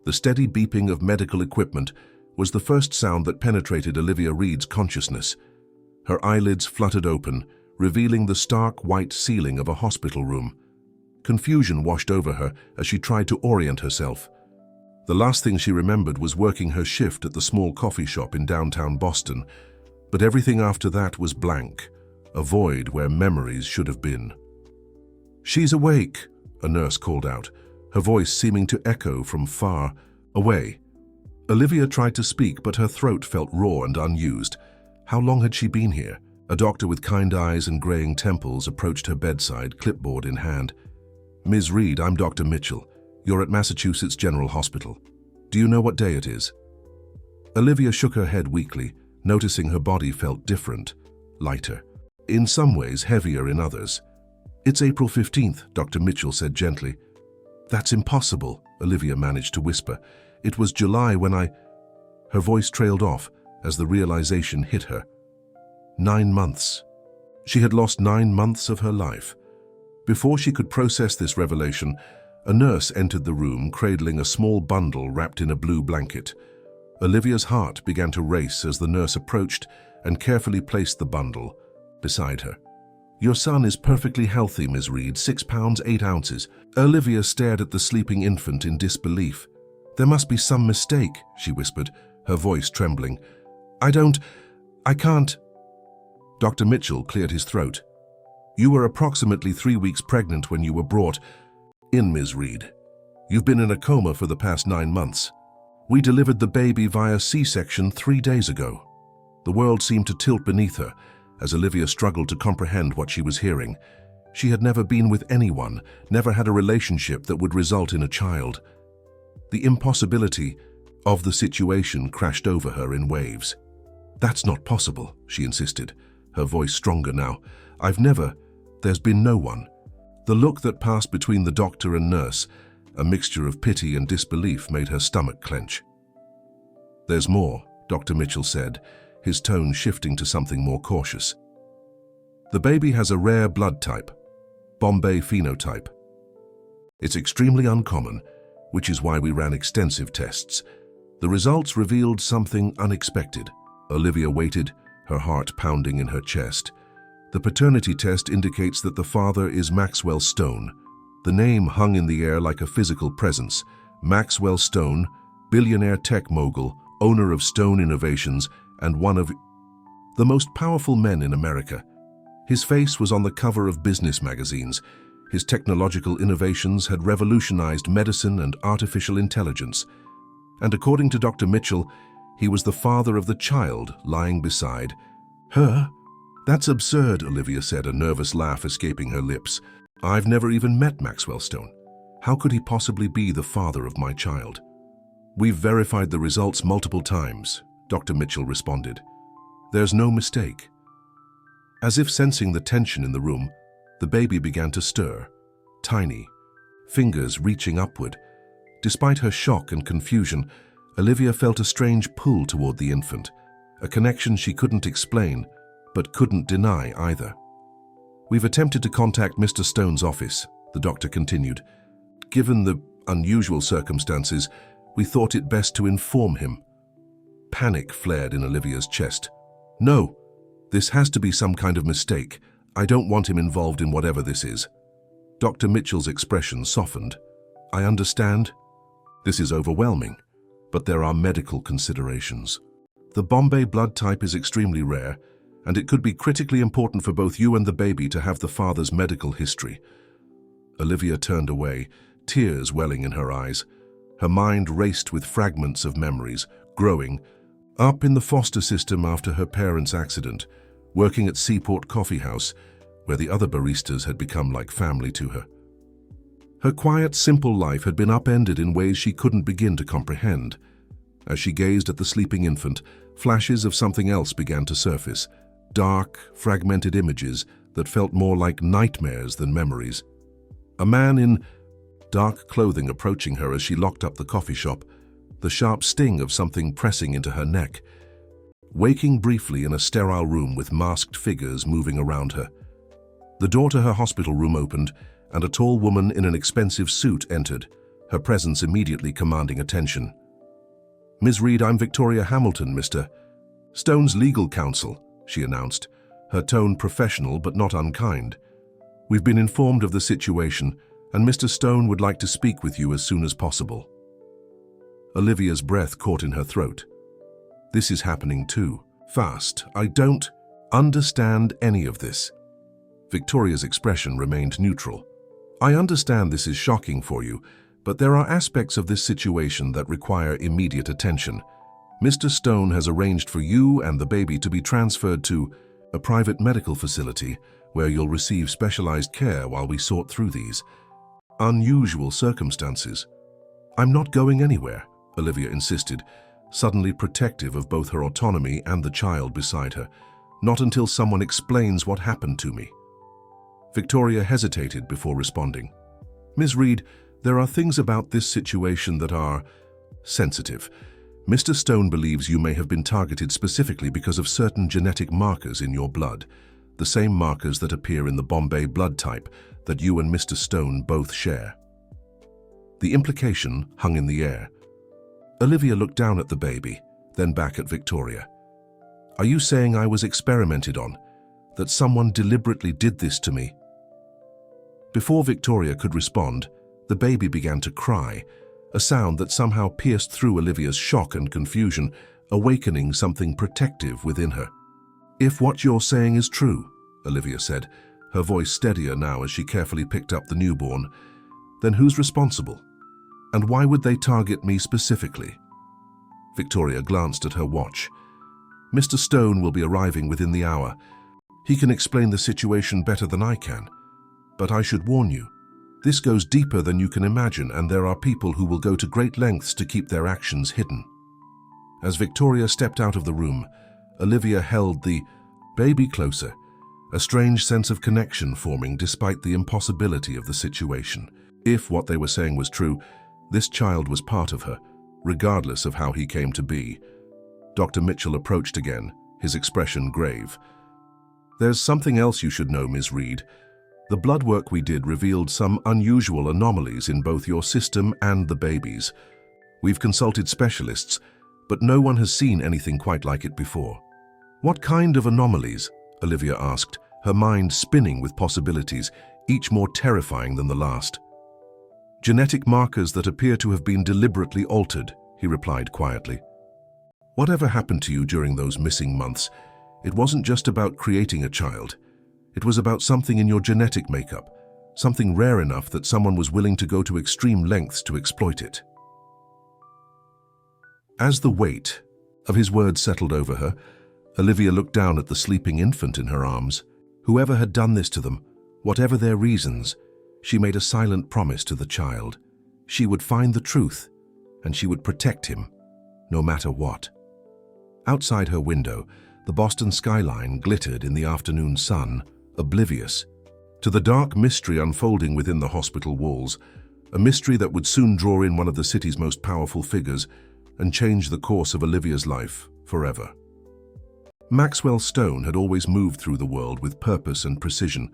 The steady beeping of medical equipment was the first sound that penetrated Olivia Reed's consciousness. Her eyelids fluttered open, revealing the stark white ceiling of a hospital room. Confusion washed over her as she tried to orient herself. The last thing she remembered was working her shift at the small coffee shop in downtown Boston, but everything after that was blank, a void where memories should have been. "She's awake," a nurse called out, her voice seeming to echo from far away. Olivia tried to speak, but her throat felt raw and unused. How long had she been here? A doctor with kind eyes and graying temples approached her bedside, clipboard in hand. "Ms. Reed, I'm Dr. Mitchell. You're at Massachusetts General Hospital. Do you know what day it is?" Olivia shook her head weakly, noticing her body felt different, lighter. In some ways, heavier in others. "It's April 15th, Dr. Mitchell said gently. "That's impossible," Olivia managed to whisper. "It was July when I—" Her voice trailed off as the realization hit her. 9 months. She had lost 9 months of her life. Before she could process this revelation, a nurse entered the room cradling a small bundle wrapped in a blue blanket. Olivia's heart began to race as the nurse approached and carefully placed the bundle beside her. "Your son is perfectly healthy, Ms. Reed, 6 pounds 8 ounces. Olivia stared at the sleeping infant in disbelief. "There must be some mistake," she whispered, her voice trembling. I can't." Dr. Mitchell cleared his throat. "You were approximately 3 weeks pregnant when you were brought in, Ms. Reed. You've been in a coma for the past 9 months. We delivered the baby via C-section 3 days ago." The world seemed to tilt beneath her as Olivia struggled to comprehend what she was hearing. She had never been with anyone, never had a relationship that would result in a child. The impossibility of the situation crashed over her in waves. "That's not possible," she insisted, her voice stronger now. There's been no one." The look that passed between the doctor and nurse, a mixture of pity and disbelief, made her stomach clench. "There's more," Dr. Mitchell said, his tone shifting to something more cautious. "The baby has a rare blood type, Bombay phenotype. It's extremely uncommon, which is why we ran extensive tests. The results revealed something unexpected." Olivia waited, her heart pounding in her chest. "The paternity test indicates that the father is Maxwell Stone." The name hung in the air like a physical presence. Maxwell Stone, billionaire tech mogul, owner of Stone Innovations, and one of the most powerful men in America. His face was on the cover of business magazines. His technological innovations had revolutionized medicine and artificial intelligence. And according to Dr. Mitchell, he was the father of the child lying beside her. "That's absurd," Olivia said, a nervous laugh escaping her lips. "I've never even met Maxwell Stone. How could he possibly be the father of my child?" "We've verified the results multiple times," Dr. Mitchell responded. "There's no mistake." As if sensing the tension in the room, the baby began to stir, tiny, fingers reaching upward. Despite her shock and confusion, Olivia felt a strange pull toward the infant, a connection she couldn't explain, but couldn't deny either. "We've attempted to contact Mr. Stone's office," the doctor continued. "Given the unusual circumstances, we thought it best to inform him." Panic flared in Olivia's chest. "No, this has to be some kind of mistake. I don't want him involved in whatever this is." Dr. Mitchell's expression softened. "I understand. This is overwhelming, but there are medical considerations. The Bombay blood type is extremely rare, and it could be critically important for both you and the baby to have the father's medical history." Olivia turned away, tears welling in her eyes. Her mind raced with fragments of memories, growing up in the foster system after her parents' accident, working at Seaport Coffee House, where the other baristas had become like family to her. Her quiet, simple life had been upended in ways she couldn't begin to comprehend. As she gazed at the sleeping infant, flashes of something else began to surface, dark, fragmented images that felt more like nightmares than memories. A man in dark clothing approaching her as she locked up the coffee shop, the sharp sting of something pressing into her neck. Waking briefly in a sterile room with masked figures moving around her. The door to her hospital room opened, and a tall woman in an expensive suit entered, her presence immediately commanding attention. "Ms. Reed, I'm Victoria Hamilton, Mr. Stone's legal counsel," she announced, her tone professional but not unkind. "We've been informed of the situation, and Mr. Stone would like to speak with you as soon as possible." Olivia's breath caught in her throat. This is happening too. Fast. I don't understand any of this. Victoria's expression remained neutral. "I understand this is shocking for you, but there are aspects of this situation that require immediate attention. Mr. Stone has arranged for you and the baby to be transferred to a private medical facility where you'll receive specialized care while we sort through these unusual circumstances." "I'm not going anywhere," Olivia insisted, suddenly protective of both her autonomy and the child beside her. "Not until someone explains what happened to me." Victoria hesitated before responding. "Ms. Reed, there are things about this situation that are sensitive. Mr. Stone believes you may have been targeted specifically because of certain genetic markers in your blood, the same markers that appear in the Bombay blood type that you and Mr. Stone both share." The implication hung in the air. Olivia looked down at the baby, then back at Victoria. "Are you saying I was experimented on? That someone deliberately did this to me?" Before Victoria could respond, the baby began to cry, a sound that somehow pierced through Olivia's shock and confusion, awakening something protective within her. "If what you're saying is true," Olivia said, her voice steadier now as she carefully picked up the newborn, "then who's responsible? And why would they target me specifically?" Victoria glanced at her watch. "Mr. Stone will be arriving within the hour. He can explain the situation better than I can. But I should warn you, this goes deeper than you can imagine, and there are people who will go to great lengths to keep their actions hidden." As Victoria stepped out of the room, Olivia held the baby closer, a strange sense of connection forming despite the impossibility of the situation. If what they were saying was true, this child was part of her, regardless of how he came to be. Dr. Mitchell approached again, his expression grave. "There's something else you should know, Ms. Reed. The blood work we did revealed some unusual anomalies in both your system and the baby's. We've consulted specialists, but no one has seen anything quite like it before." "What kind of anomalies?" Olivia asked, her mind spinning with possibilities, each more terrifying than the last. "Genetic markers that appear to have been deliberately altered," he replied quietly. "Whatever happened to you during those missing months, it wasn't just about creating a child. It was about something in your genetic makeup, something rare enough that someone was willing to go to extreme lengths to exploit it." As the weight of his words settled over her, Olivia looked down at the sleeping infant in her arms. Whoever had done this to them, whatever their reasons, she made a silent promise to the child. She would find the truth, and she would protect him, no matter what. Outside her window, the Boston skyline glittered in the afternoon sun, oblivious to the dark mystery unfolding within the hospital walls, a mystery that would soon draw in one of the city's most powerful figures and change the course of Olivia's life forever. Maxwell Stone had always moved through the world with purpose and precision.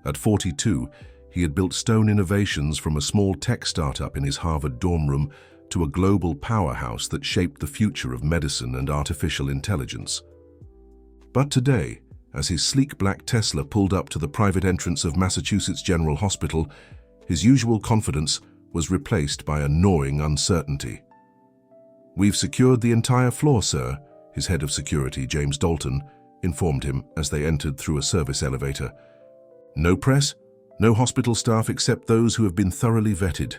At 42, he had built Stone Innovations from a small tech startup in his Harvard dorm room to a global powerhouse that shaped the future of medicine and artificial intelligence. But today, as his sleek black Tesla pulled up to the private entrance of Massachusetts General Hospital, his usual confidence was replaced by a gnawing uncertainty. "We've secured the entire floor, sir," his head of security, James Dalton, informed him as they entered through a service elevator. "No press, no hospital staff except those who have been thoroughly vetted."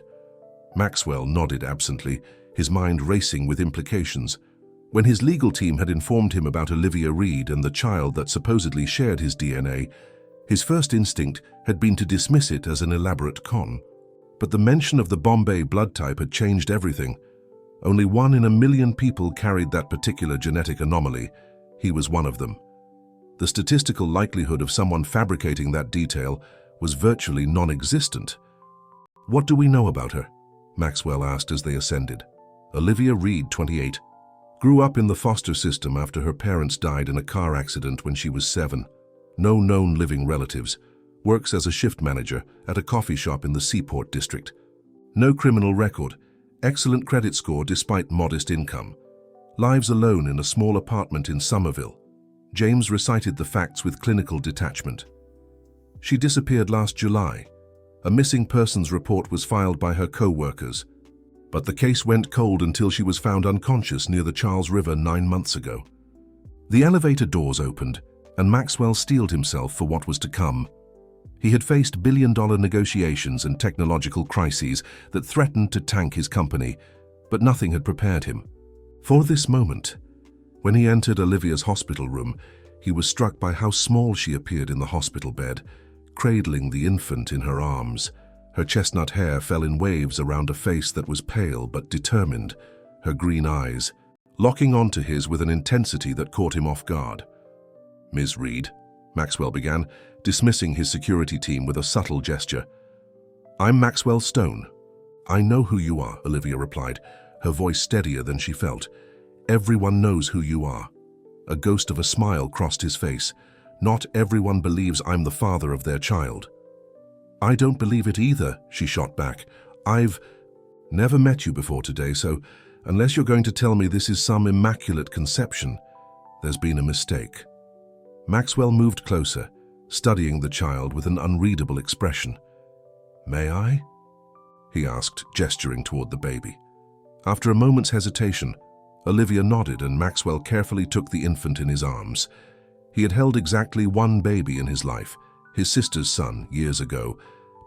Maxwell nodded absently, his mind racing with implications. When his legal team had informed him about Olivia Reed and the child that supposedly shared his DNA, his first instinct had been to dismiss it as an elaborate con. But the mention of the Bombay blood type had changed everything. Only 1 in a million people carried that particular genetic anomaly. He was one of them. The statistical likelihood of someone fabricating that detail was virtually non-existent. "What do we know about her?" Maxwell asked as they ascended. "Olivia Reed, 28. Grew up in the foster system after her parents died in a car accident when she was 7. No known living relatives. Works as a shift manager at a coffee shop in the Seaport district. No criminal record. Excellent credit score despite modest income. Lives alone in a small apartment in Somerville. James recited the facts with clinical detachment. She disappeared last July. A missing persons report was filed by her co-workers. But the case went cold until she was found unconscious near the Charles River 9 months ago. The elevator doors opened, and Maxwell steeled himself for what was to come. He had faced billion-dollar negotiations and technological crises that threatened to tank his company, but nothing had prepared him for this moment. When he entered Olivia's hospital room, he was struck by how small she appeared in the hospital bed, cradling the infant in her arms. Her chestnut hair fell in waves around a face that was pale but determined, her green eyes locking onto his with an intensity that caught him off guard. "Ms. Reed," Maxwell began, dismissing his security team with a subtle gesture. "I'm Maxwell Stone." "I know who you are," Olivia replied, her voice steadier than she felt. "Everyone knows who you are." A ghost of a smile crossed his face. "Not everyone believes I'm the father of their child." "I don't believe it either," she shot back. "I've never met you before today, so unless you're going to tell me this is some immaculate conception, there's been a mistake." Maxwell moved closer, studying the child with an unreadable expression. "May I?" he asked, gesturing toward the baby. After a moment's hesitation, Olivia nodded and Maxwell carefully took the infant in his arms. He had held exactly one baby in his life, his sister's son, years ago,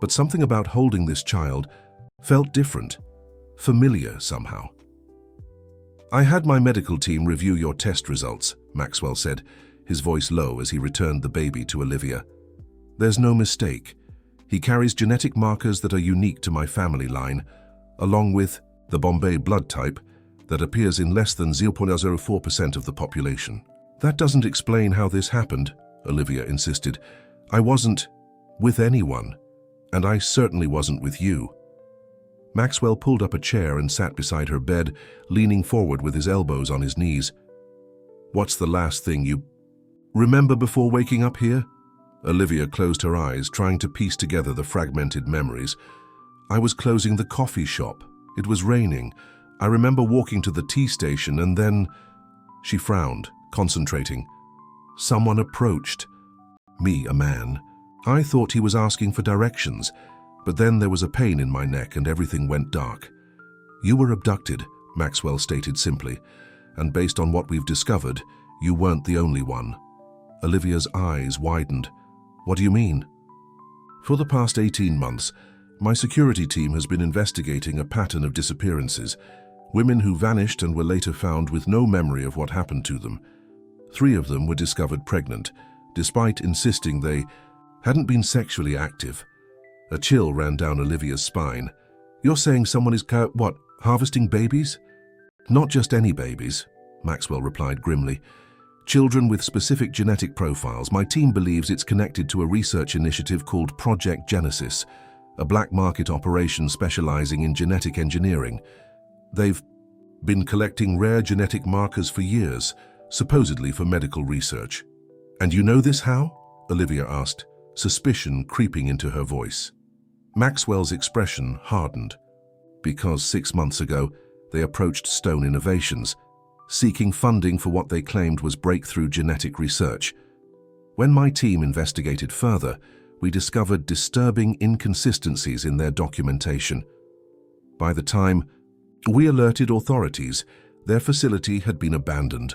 but something about holding this child felt different, familiar somehow. "I had my medical team review your test results," Maxwell said, his voice low as he returned the baby to Olivia. "There's no mistake. He carries genetic markers that are unique to my family line, along with the Bombay blood type that appears in less than 0.04% of the population." "That doesn't explain how this happened," Olivia insisted. "I wasn't with anyone, and I certainly wasn't with you." Maxwell pulled up a chair and sat beside her bed, leaning forward with his elbows on his knees. "What's the last thing you remember before waking up here?" Olivia closed her eyes, trying to piece together the fragmented memories. "I was closing the coffee shop. It was raining. I remember walking to the tea station and then—" She frowned, concentrating. "Someone approached me, a man. I thought he was asking for directions, but then there was a pain in my neck and everything went dark." "You were abducted," Maxwell stated simply, "and based on what we've discovered, you weren't the only one." Olivia's eyes widened. "What do you mean?" "For the past 18 months, my security team has been investigating a pattern of disappearances, women who vanished and were later found with no memory of what happened to them. 3 of them were discovered pregnant, despite insisting they hadn't been sexually active." A chill ran down Olivia's spine. "You're saying someone is harvesting babies?" "Not just any babies," Maxwell replied grimly. "Children with specific genetic profiles. My team believes it's connected to a research initiative called Project Genesis, a black market operation specializing in genetic engineering. They've been collecting rare genetic markers for years, supposedly for medical research." "And you know this how?" Olivia asked, suspicion creeping into her voice. Maxwell's expression hardened. "Because 6 months ago, they approached Stone Innovations, seeking funding for what they claimed was breakthrough genetic research. When my team investigated further, we discovered disturbing inconsistencies in their documentation. By the time we alerted authorities, their facility had been abandoned."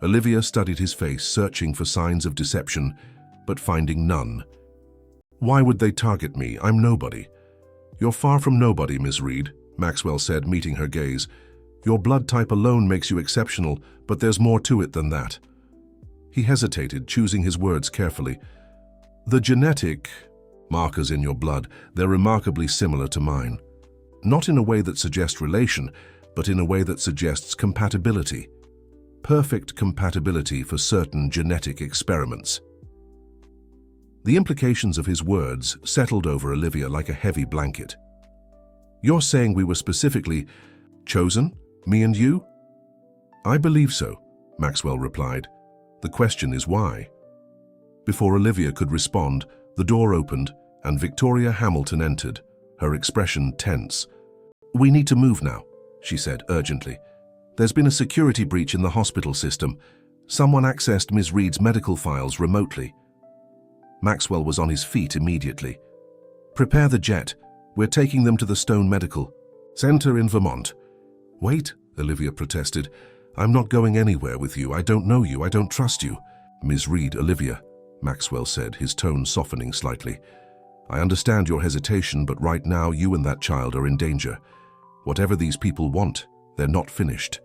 Olivia studied his face, searching for signs of deception, but finding none. "Why would they target me? I'm nobody." "You're far from nobody, Ms. Reed," Maxwell said, meeting her gaze. "Your blood type alone makes you exceptional, but there's more to it than that." He hesitated, choosing his words carefully. "The genetic markers in your blood, they're remarkably similar to mine. Not in a way that suggests relation, but in a way that suggests compatibility. Perfect compatibility for certain genetic experiments." The implications of his words settled over Olivia like a heavy blanket. "You're saying we were specifically chosen, me and you?" "I believe so," Maxwell replied. "The question is why?" Before Olivia could respond, the door opened and Victoria Hamilton entered, her expression tense. "We need to move now," she said urgently. "There's been a security breach in the hospital system. Someone accessed Ms. Reed's medical files remotely." Maxwell was on his feet immediately. "Prepare the jet. We're taking them to the Stone Medical Center in Vermont." "Wait," Olivia protested. "I'm not going anywhere with you. I don't know you. I don't trust you." "Ms. Reed, Olivia," Maxwell said, his tone softening slightly. "I understand your hesitation, but right now you and that child are in danger. Whatever these people want, they're not finished.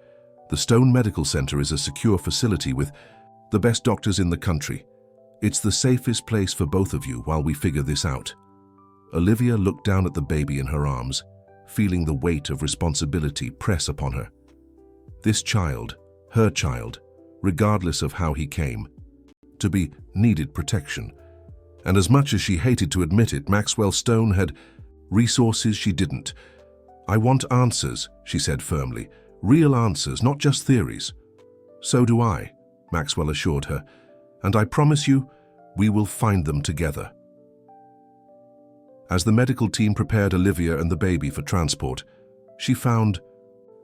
The Stone Medical Center is a secure facility with the best doctors in the country. It's the safest place for both of you while we figure this out." Olivia looked down at the baby in her arms, feeling the weight of responsibility press upon her. This child, her child, regardless of how he came, to be needed protection. And as much as she hated to admit it, Maxwell Stone had resources she didn't. "I want answers," she said firmly. "Real answers, not just theories." "So do I," Maxwell assured her. "And I promise you, we will find them together." As the medical team prepared Olivia and the baby for transport, she found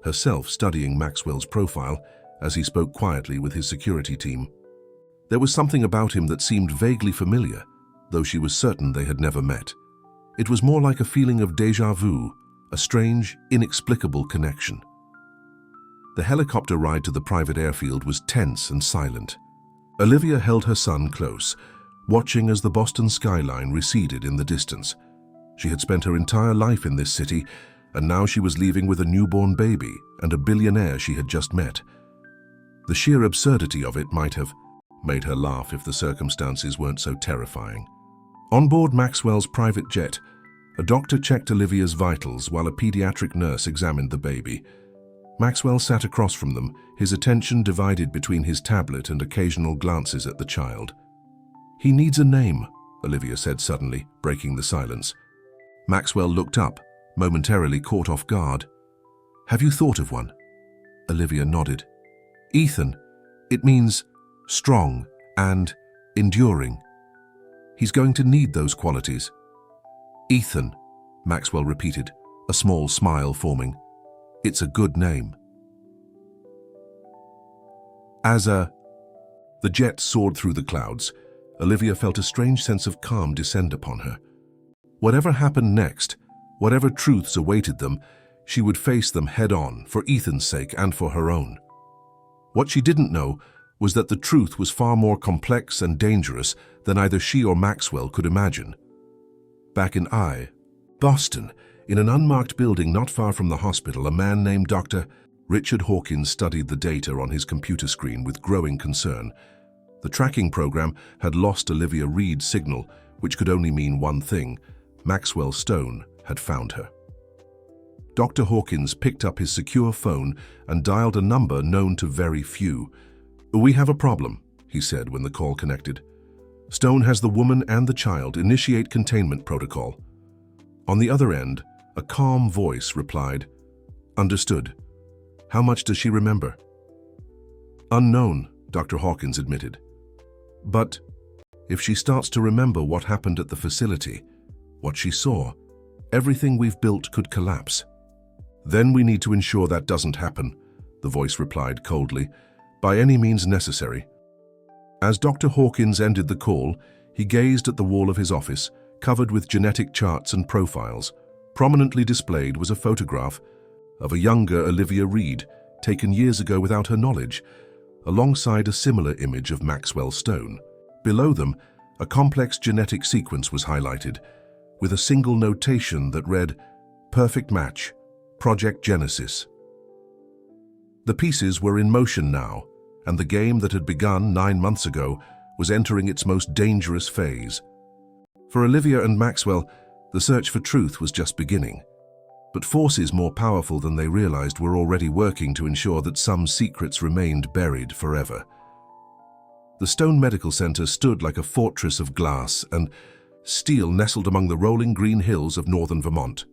herself studying Maxwell's profile as he spoke quietly with his security team. There was something about him that seemed vaguely familiar, though she was certain they had never met. It was more like a feeling of déjà vu, a strange, inexplicable connection. The helicopter ride to the private airfield was tense and silent. Olivia held her son close, watching as the Boston skyline receded in the distance. She had spent her entire life in this city, and now she was leaving with a newborn baby and a billionaire she had just met. The sheer absurdity of it might have made her laugh if the circumstances weren't so terrifying. On board Maxwell's private jet, a doctor checked Olivia's vitals while a pediatric nurse examined the baby. Maxwell sat across from them, his attention divided between his tablet and occasional glances at the child. "He needs a name," Olivia said suddenly, breaking the silence. Maxwell looked up, momentarily caught off guard. "Have you thought of one?" Olivia nodded. "Ethan. It means strong and enduring. He's going to need those qualities." "Ethan," Maxwell repeated, a small smile forming. "It's a good name." The jet soared through the clouds. Olivia felt a strange sense of calm descend upon her. Whatever happened next, whatever truths awaited them, she would face them head-on for Ethan's sake and for her own. What she didn't know was that the truth was far more complex and dangerous than either she or Maxwell could imagine. Back in Boston, in an unmarked building not far from the hospital, a man named Dr. Richard Hawkins studied the data on his computer screen with growing concern. The tracking program had lost Olivia Reed's signal, which could only mean one thing: Maxwell Stone had found her. Dr. Hawkins picked up his secure phone and dialed a number known to very few. "We have a problem," he said when the call connected. "Stone has the woman and the child. Initiate containment protocol." On the other end, a calm voice replied, "Understood. How much does she remember?" "Unknown," Dr. Hawkins admitted. "But if she starts to remember what happened at the facility, what she saw, everything we've built could collapse." "Then we need to ensure that doesn't happen," the voice replied coldly, "by any means necessary." As Dr. Hawkins ended the call, he gazed at the wall of his office, covered with genetic charts and profiles. Prominently displayed was a photograph of a younger Olivia Reed, taken years ago without her knowledge, alongside a similar image of Maxwell Stone. Below them, a complex genetic sequence was highlighted, with a single notation that read, "Perfect match, Project Genesis." The pieces were in motion now, and the game that had begun 9 months ago was entering its most dangerous phase. For Olivia and Maxwell, the search for truth was just beginning. But forces more powerful than they realized were already working to ensure that some secrets remained buried forever. The Stone Medical Center stood like a fortress of glass and steel nestled among the rolling green hills of northern Vermont.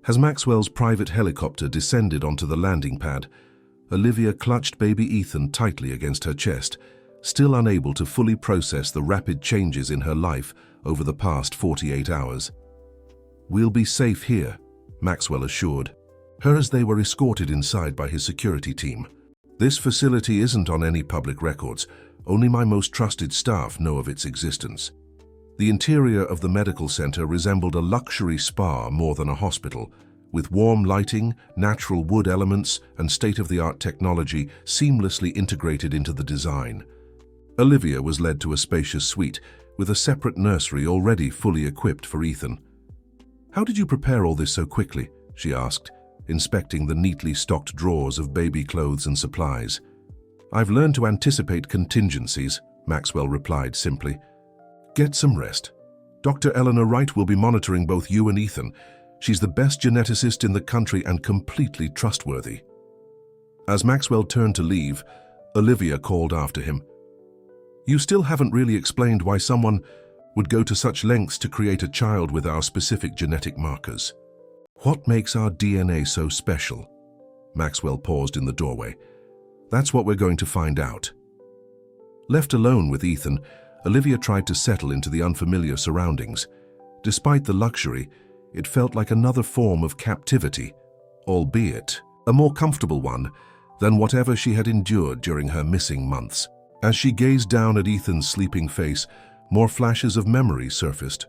As Maxwell's private helicopter descended onto the landing pad, Olivia clutched baby Ethan tightly against her chest, still unable to fully process the rapid changes in her life over the past 48 hours. "We'll be safe here," Maxwell assured her as they were escorted inside by his security team. "This facility isn't on any public records. Only my most trusted staff know of its existence." The interior of the medical center resembled a luxury spa more than a hospital, with warm lighting, natural wood elements, and state-of-the-art technology seamlessly integrated into the design. Olivia was led to a spacious suite, with a separate nursery already fully equipped for Ethan. "How did you prepare all this so quickly?" she asked, inspecting the neatly stocked drawers of baby clothes and supplies. "I've learned to anticipate contingencies," Maxwell replied simply. "Get some rest. Dr. Eleanor Wright will be monitoring both you and Ethan. She's the best geneticist in the country and completely trustworthy." As Maxwell turned to leave, Olivia called after him. "You still haven't really explained why someone would go to such lengths to create a child with our specific genetic markers. What makes our DNA so special?" Maxwell paused in the doorway. "That's what we're going to find out." Left alone with Ethan, Olivia tried to settle into the unfamiliar surroundings. Despite the luxury, it felt like another form of captivity, albeit a more comfortable one than whatever she had endured during her missing months. As she gazed down at Ethan's sleeping face, more flashes of memory surfaced.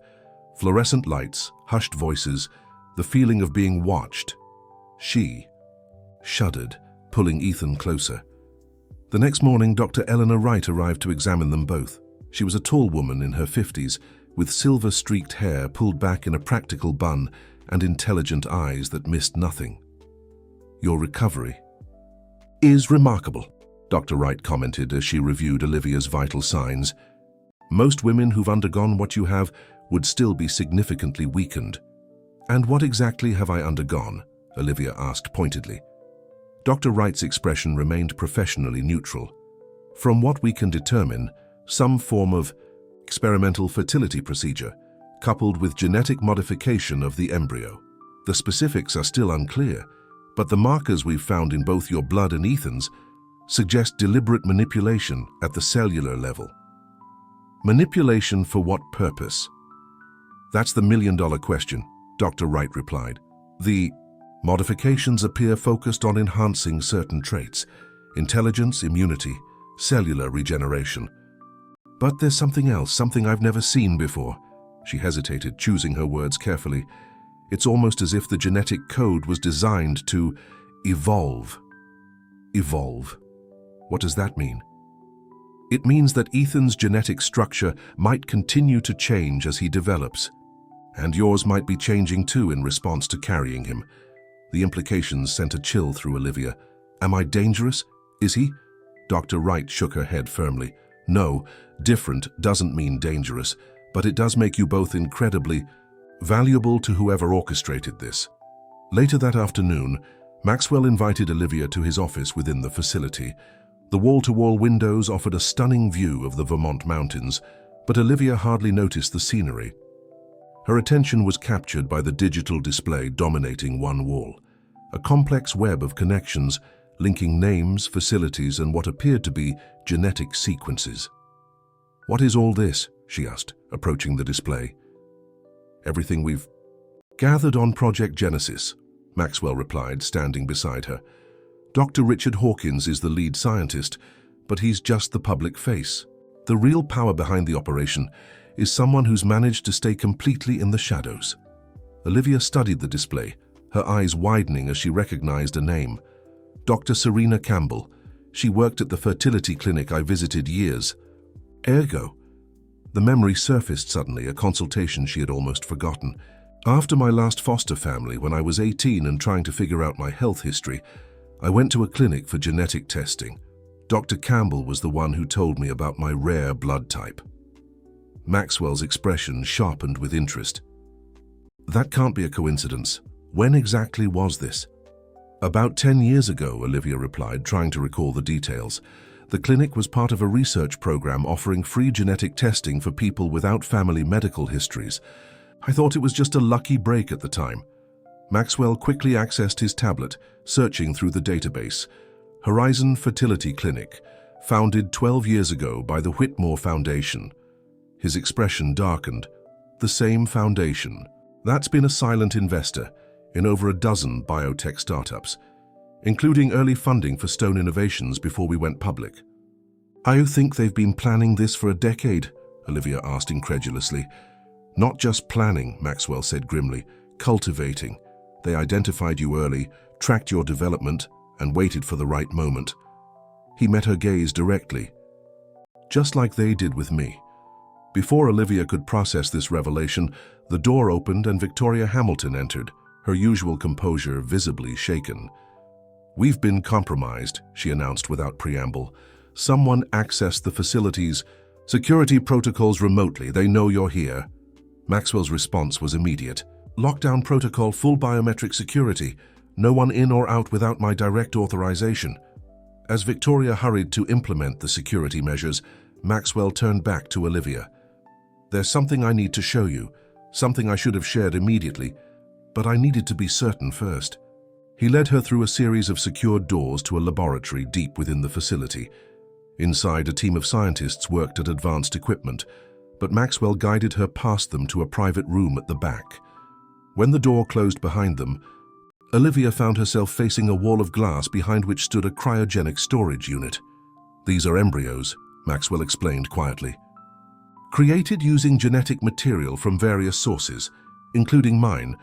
Fluorescent lights, hushed voices, the feeling of being watched. She shuddered, pulling Ethan closer. The next morning, Dr. Eleanor Wright arrived to examine them both. She was a tall woman in her 50s, with silver-streaked hair pulled back in a practical bun and intelligent eyes that missed nothing. "Your recovery is remarkable," Dr. Wright commented as she reviewed Olivia's vital signs. "Most women who've undergone what you have would still be significantly weakened." "And what exactly have I undergone?" Olivia asked pointedly. Dr. Wright's expression remained professionally neutral. "From what we can determine, some form of experimental fertility procedure, coupled with genetic modification of the embryo. The specifics are still unclear, but the markers we've found in both your blood and Ethan's suggest deliberate manipulation at the cellular level." "Manipulation for what purpose?" "That's the million-dollar question," Dr. Wright replied. "The modifications appear focused on enhancing certain traits: intelligence, immunity, cellular regeneration. But there's something else, something I've never seen before." She hesitated, choosing her words carefully. "It's almost as if the genetic code was designed to evolve." "Evolve? What does that mean?" "It means that Ethan's genetic structure might continue to change as he develops. And yours might be changing too in response to carrying him." The implications sent a chill through Olivia. "Am I dangerous? Is he?" Dr. Wright shook her head firmly. "No, different doesn't mean dangerous, but it does make you both incredibly valuable to whoever orchestrated this." Later that afternoon, Maxwell invited Olivia to his office within the facility. The wall-to-wall windows offered a stunning view of the Vermont mountains, but Olivia hardly noticed the scenery. Her attention was captured by the digital display dominating one wall, a complex web of connections linking names, facilities, and what appeared to be genetic sequences. "What is all this?" she asked, approaching the display. "Everything we've gathered on Project Genesis," Maxwell replied, standing beside her. "Dr. Richard Hawkins is the lead scientist, but he's just the public face. The real power behind the operation is someone who's managed to stay completely in the shadows." Olivia studied the display, her eyes widening as she recognized a name. Dr. Serena Campbell. She worked at the fertility clinic I visited years. Ergo. The memory surfaced suddenly, a consultation she had almost forgotten. "After my last foster family, when I was 18 and trying to figure out my health history, I went to a clinic for genetic testing. Dr. Campbell was the one who told me about my rare blood type." Maxwell's expression sharpened with interest. "That can't be a coincidence. When exactly was this?" "About 10 years ago," Olivia replied, trying to recall the details. "The clinic was part of a research program offering free genetic testing for people without family medical histories. I thought it was just a lucky break at the time." Maxwell quickly accessed his tablet, searching through the database. Horizon Fertility Clinic, founded 12 years ago by the Whitmore Foundation. His expression darkened. "The same foundation. That's been a silent investor in over a dozen biotech startups, including early funding for Stone Innovations before we went public. I think they've been planning this for a decade, Olivia asked incredulously. Not just planning, Maxwell said grimly, cultivating. They identified you early, tracked your development, and waited for the right moment. He met her gaze directly, just like they did with me. Before Olivia could process this revelation, the door opened and Victoria Hamilton entered, her usual composure visibly shaken. "We've been compromised," she announced without preamble. "Someone accessed the facility's security protocols remotely. They know you're here." Maxwell's response was immediate. "Lockdown protocol, full biometric security. No one in or out without my direct authorization." As Victoria hurried to implement the security measures, Maxwell turned back to Olivia. "There's something I need to show you, something I should have shared immediately, but I needed to be certain first." He led her through a series of secured doors to a laboratory deep within the facility. Inside, a team of scientists worked at advanced equipment, but Maxwell guided her past them to a private room at the back. When the door closed behind them, Olivia found herself facing a wall of glass behind which stood a cryogenic storage unit. "These are embryos," Maxwell explained quietly. "Created using genetic material from various sources, including mine.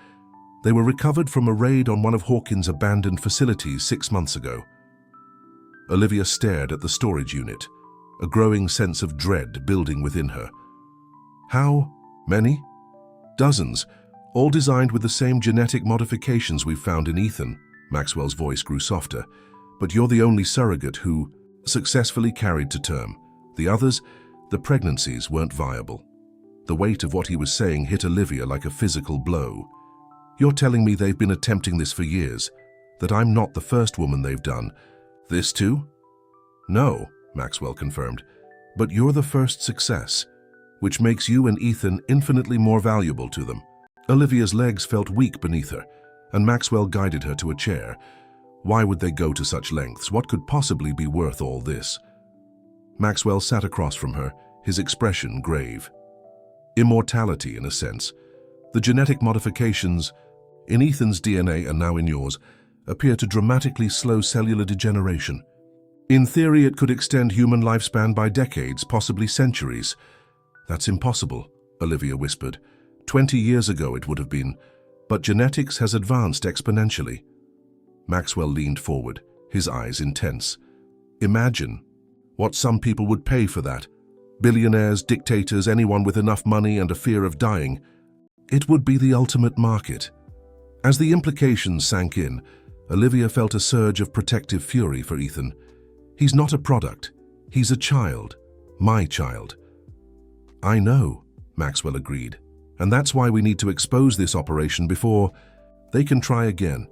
They were recovered from a raid on one of Hawkins' abandoned facilities 6 months ago." Olivia stared at the storage unit, a growing sense of dread building within her. "How many?" "Dozens, all designed with the same genetic modifications we've found in Ethan." Maxwell's voice grew softer. "But you're the only surrogate who successfully carried to term. The others, the pregnancies weren't viable." The weight of what he was saying hit Olivia like a physical blow. "You're telling me they've been attempting this for years, that I'm not the first woman they've done this to?" "No," Maxwell confirmed, "but you're the first success, which makes you and Ethan infinitely more valuable to them." Olivia's legs felt weak beneath her, and Maxwell guided her to a chair. Why would they go to such lengths? What could possibly be worth all this? Maxwell sat across from her, his expression grave. "Immortality, in a sense. The genetic modifications in Ethan's DNA and now in yours appear to dramatically slow cellular degeneration. In theory, it could extend human lifespan by decades, possibly centuries." "That's impossible," Olivia whispered. 20 years ago it would have been, but genetics has advanced exponentially." Maxwell leaned forward, his eyes intense. "Imagine what some people would pay for that. Billionaires, dictators, anyone with enough money and a fear of dying. It would be the ultimate market." As the implications sank in, Olivia felt a surge of protective fury for Ethan. "He's not a product. He's a child. My child." "I know," Maxwell agreed. "And that's why we need to expose this operation before they can try again.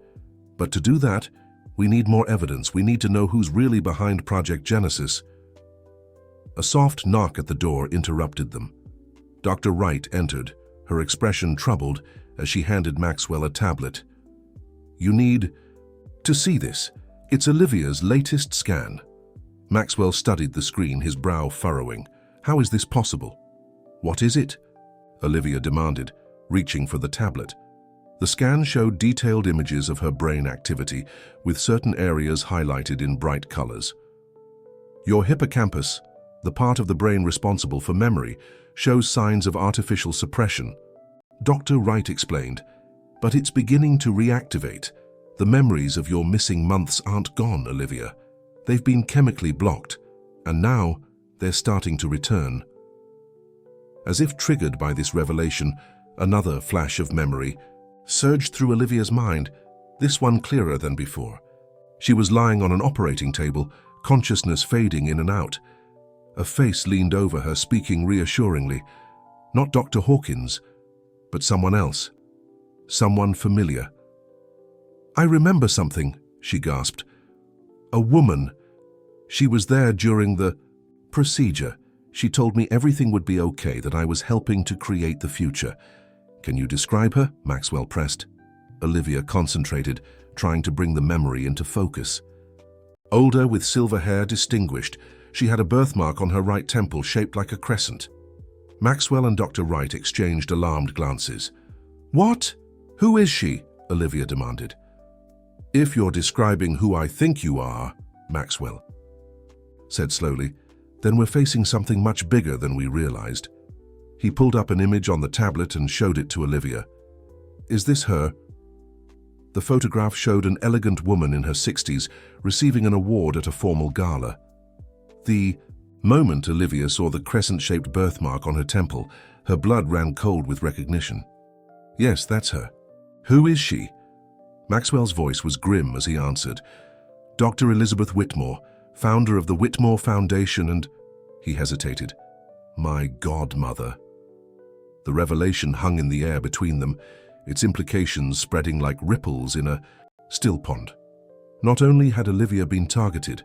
But to do that, we need more evidence. We need to know who's really behind Project Genesis." A soft knock at the door interrupted them. Dr. Wright entered, her expression troubled as she handed Maxwell a tablet. "You need to see this. It's Olivia's latest scan." Maxwell studied the screen, his brow furrowing. "How is this possible?" "What is it?" Olivia demanded, reaching for the tablet. The scan showed detailed images of her brain activity, with certain areas highlighted in bright colors. "Your hippocampus, the part of the brain responsible for memory, shows signs of artificial suppression," Dr. Wright explained. "But it's beginning to reactivate. The memories of your missing months aren't gone, Olivia. They've been chemically blocked, and now they're starting to return." As if triggered by this revelation, another flash of memory surged through Olivia's mind, this one clearer than before. She was lying on an operating table, consciousness fading in and out. A face leaned over her, speaking reassuringly. Not Dr. Hawkins, but someone else. Someone familiar. "I remember something," she gasped. "A woman. She was there during the procedure. She told me everything would be okay, that I was helping to create the future." "Can you describe her?" Maxwell pressed. Olivia concentrated, trying to bring the memory into focus. Older, with silver hair, distinguished. She had a birthmark on her right temple shaped like a crescent. Maxwell and Dr. Wright exchanged alarmed glances. What? Who is she? Olivia demanded. If you're describing who I think you are, Maxwell said slowly, then we're facing something much bigger than we realized. He pulled up an image on the tablet and showed it to Olivia. Is this her? The photograph showed an elegant woman in her 60s receiving an award at a formal gala. The moment Olivia saw the crescent-shaped birthmark on her temple, her blood ran cold with recognition. Yes, that's her. Who is she? Maxwell's voice was grim as he answered. Dr. Elizabeth Whitmore, founder of the Whitmore Foundation and... He hesitated. My godmother. The revelation hung in the air between them, its implications spreading like ripples in a still pond. Not only had Olivia been targeted,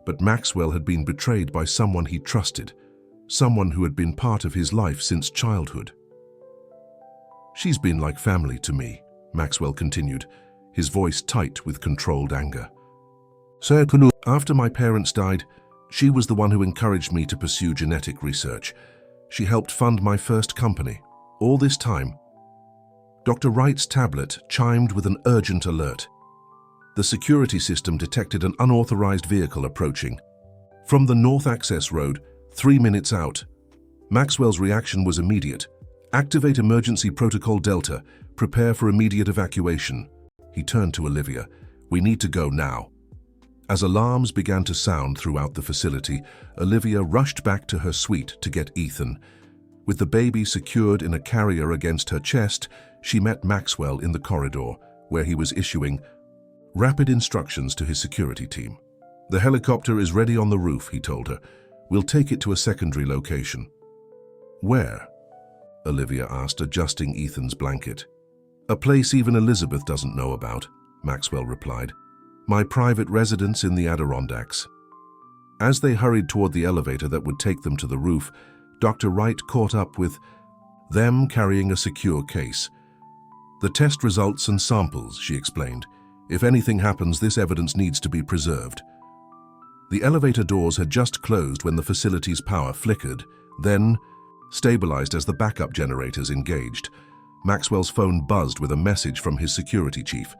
but Maxwell had been betrayed by someone he trusted, someone who had been part of his life since childhood. She's been like family to me, Maxwell continued, his voice tight with controlled anger. Sir Kunu, after my parents died, she was the one who encouraged me to pursue genetic research. She helped fund my first company. All this time, Dr. Wright's tablet chimed with an urgent alert. The security system detected an unauthorized vehicle approaching. From the North Access Road, 3 minutes out. Maxwell's reaction was immediate. Activate Emergency Protocol Delta. Prepare for immediate evacuation. He turned to Olivia. We need to go now. As alarms began to sound throughout the facility, Olivia rushed back to her suite to get Ethan. With the baby secured in a carrier against her chest, she met Maxwell in the corridor, where he was issuing rapid instructions to his security team. The helicopter is ready on the roof, he told her. We'll take it to a secondary location. Where? Olivia asked, adjusting Ethan's blanket. A place even Elizabeth doesn't know about, Maxwell replied. My private residence in the Adirondacks. As they hurried toward the elevator that would take them to the roof, Dr. Wright caught up with them carrying a secure case. The test results and samples, she explained. If anything happens, this evidence needs to be preserved. The elevator doors had just closed when the facility's power flickered, then stabilized as the backup generators engaged. Maxwell's phone buzzed with a message from his security chief.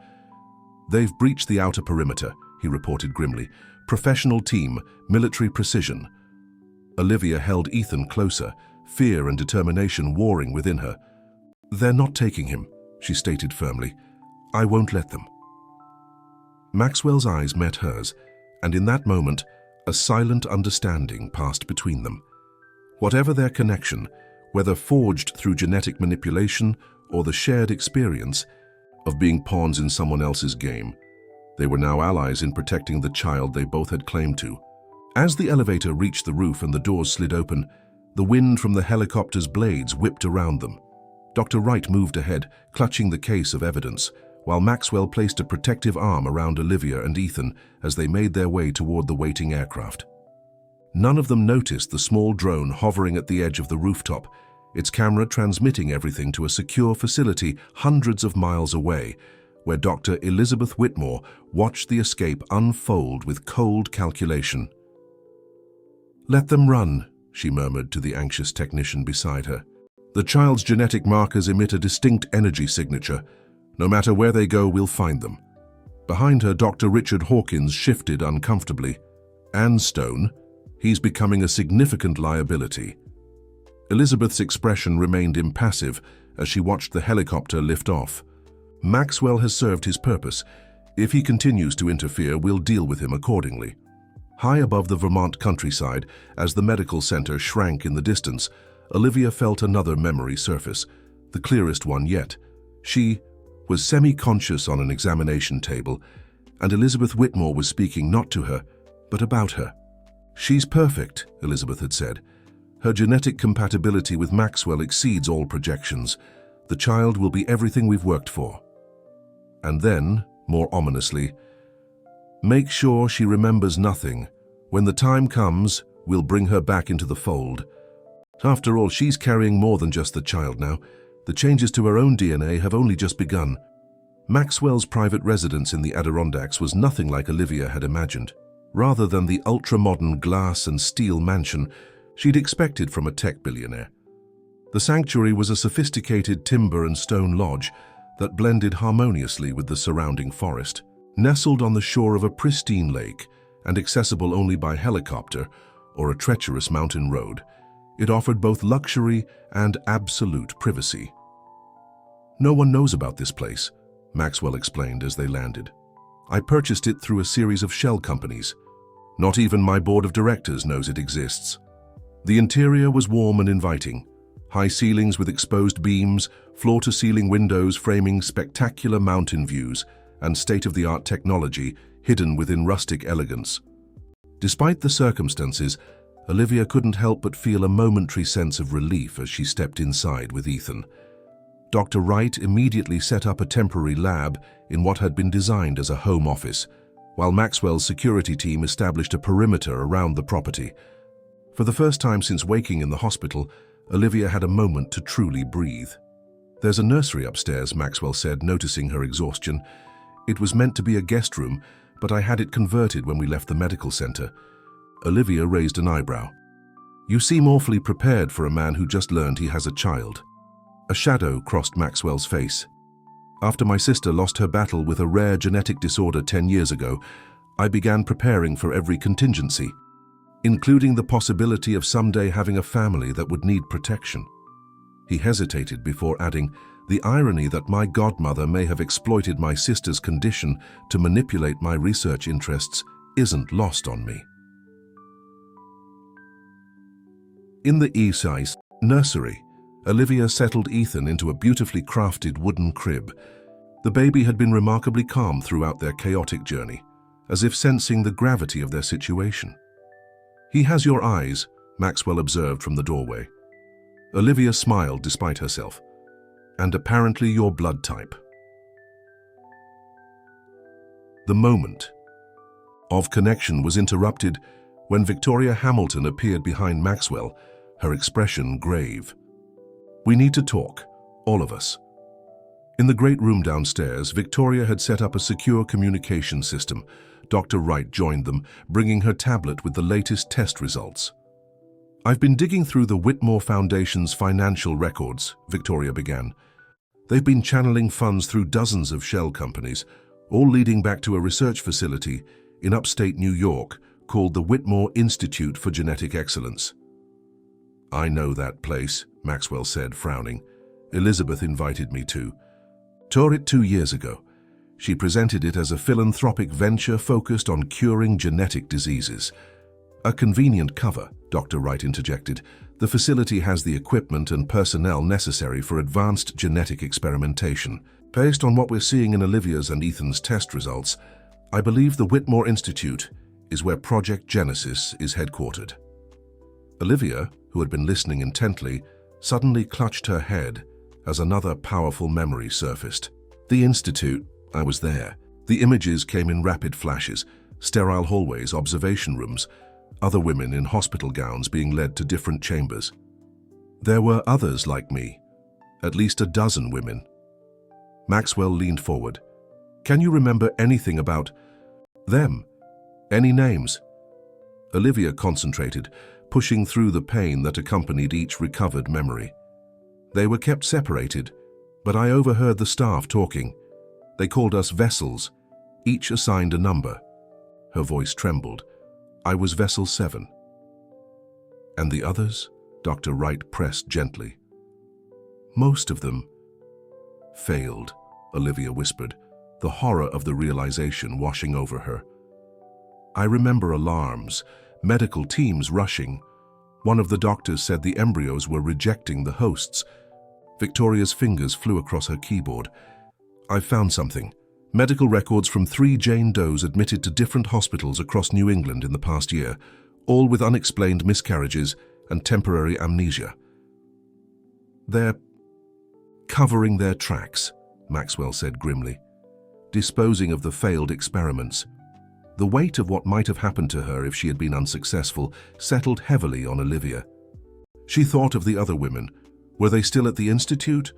They've breached the outer perimeter, he reported grimly. Professional team, military precision. Olivia held Ethan closer, fear and determination warring within her. They're not taking him, she stated firmly. I won't let them. Maxwell's eyes met hers, and in that moment, a silent understanding passed between them. Whatever their connection, whether forged through genetic manipulation or the shared experience of being pawns in someone else's game, they were now allies in protecting the child they both had claimed to. As the elevator reached the roof and the doors slid open, the wind from the helicopter's blades whipped around them. Dr. Wright moved ahead, clutching the case of evidence, while Maxwell placed a protective arm around Olivia and Ethan as they made their way toward the waiting aircraft. None of them noticed the small drone hovering at the edge of the rooftop, its camera transmitting everything to a secure facility hundreds of miles away, where Dr. Elizabeth Whitmore watched the escape unfold with cold calculation. Let them run, she murmured to the anxious technician beside her. The child's genetic markers emit a distinct energy signature. No matter where they go, we'll find them. Behind her, Dr. Richard Hawkins shifted uncomfortably. Anne Stone, he's becoming a significant liability. Elizabeth's expression remained impassive as she watched the helicopter lift off. Maxwell has served his purpose. If he continues to interfere, we'll deal with him accordingly. High above the Vermont countryside, as the medical center shrank in the distance, Olivia felt another memory surface, the clearest one yet. She was semi-conscious on an examination table, and Elizabeth Whitmore was speaking not to her, but about her. She's perfect, Elizabeth had said. Her genetic compatibility with Maxwell exceeds all projections. The child will be everything we've worked for. And then, more ominously, make sure she remembers nothing. When the time comes, we'll bring her back into the fold. After all, she's carrying more than just the child now. The changes to her own DNA have only just begun. Maxwell's private residence in the Adirondacks was nothing like Olivia had imagined. Rather than the ultra-modern glass and steel mansion she'd expected from a tech billionaire. The sanctuary was a sophisticated timber and stone lodge that blended harmoniously with the surrounding forest. Nestled on the shore of a pristine lake and accessible only by helicopter or a treacherous mountain road, it offered both luxury and absolute privacy. "No one knows about this place," Maxwell explained as they landed. "I purchased it through a series of shell companies. Not even my board of directors knows it exists." The interior was warm and inviting. High ceilings with exposed beams, floor-to-ceiling windows framing spectacular mountain views, and state-of-the-art technology hidden within rustic elegance. Despite the circumstances, Olivia couldn't help but feel a momentary sense of relief as she stepped inside with Ethan. Dr. Wright immediately set up a temporary lab in what had been designed as a home office, while Maxwell's security team established a perimeter around the property. For the first time since waking in the hospital, Olivia had a moment to truly breathe. "There's a nursery upstairs," Maxwell said, noticing her exhaustion. "It was meant to be a guest room, but I had it converted when we left the medical center." Olivia raised an eyebrow. "You seem awfully prepared for a man who just learned he has a child." A shadow crossed Maxwell's face. "After my sister lost her battle with a rare genetic disorder 10 years ago, I began preparing for every contingency, including the possibility of someday having a family that would need protection." He hesitated before adding, "The irony that my godmother may have exploited my sister's condition to manipulate my research interests isn't lost on me." In the Eastside nursery, Olivia settled Ethan into a beautifully crafted wooden crib. The baby had been remarkably calm throughout their chaotic journey, as if sensing the gravity of their situation. "He has your eyes," Maxwell observed from the doorway. Olivia smiled despite herself. "And apparently your blood type." The moment of connection was interrupted when Victoria Hamilton appeared behind Maxwell, her expression grave. "We need to talk, all of us." In the great room downstairs, Victoria had set up a secure communication system. Dr. Wright joined them, bringing her tablet with the latest test results. "I've been digging through the Whitmore Foundation's financial records," Victoria began. "They've been channeling funds through dozens of shell companies, all leading back to a research facility in upstate New York called the Whitmore Institute for Genetic Excellence." "I know that place," Maxwell said, frowning. "Elizabeth invited me to. Toured it 2 years ago. She presented it as a philanthropic venture focused on curing genetic diseases." "A convenient cover," Dr. Wright interjected. "The facility has the equipment and personnel necessary for advanced genetic experimentation. Based on what we're seeing in Olivia's and Ethan's test results, I believe the Whitmore Institute is where Project Genesis is headquartered." Olivia, who had been listening intently, suddenly clutched her head as another powerful memory surfaced. "The Institute, I was there. The images came in rapid flashes, sterile hallways, observation rooms, other women in hospital gowns being led to different chambers. There were others like me, at least a dozen women." Maxwell leaned forward. "Can you remember anything about them? Any names?" Olivia concentrated, pushing through the pain that accompanied each recovered memory. "They were kept separated, but I overheard the staff talking. They called us vessels, each assigned a number." Her voice trembled. "I was Vessel 7. "And the others?" Dr. Wright pressed gently. "Most of them failed," Olivia whispered, the horror of the realization washing over her. "I remember alarms, medical teams rushing. One of the doctors said the embryos were rejecting the hosts." Victoria's fingers flew across her keyboard. "I've found something. Medical records from 3 Jane Does admitted to different hospitals across New England in the past year, all with unexplained miscarriages and temporary amnesia." "They're covering their tracks," Maxwell said grimly, "disposing of the failed experiments." The weight of what might have happened to her if she had been unsuccessful settled heavily on Olivia. She thought of the other women. Were they still at the Institute?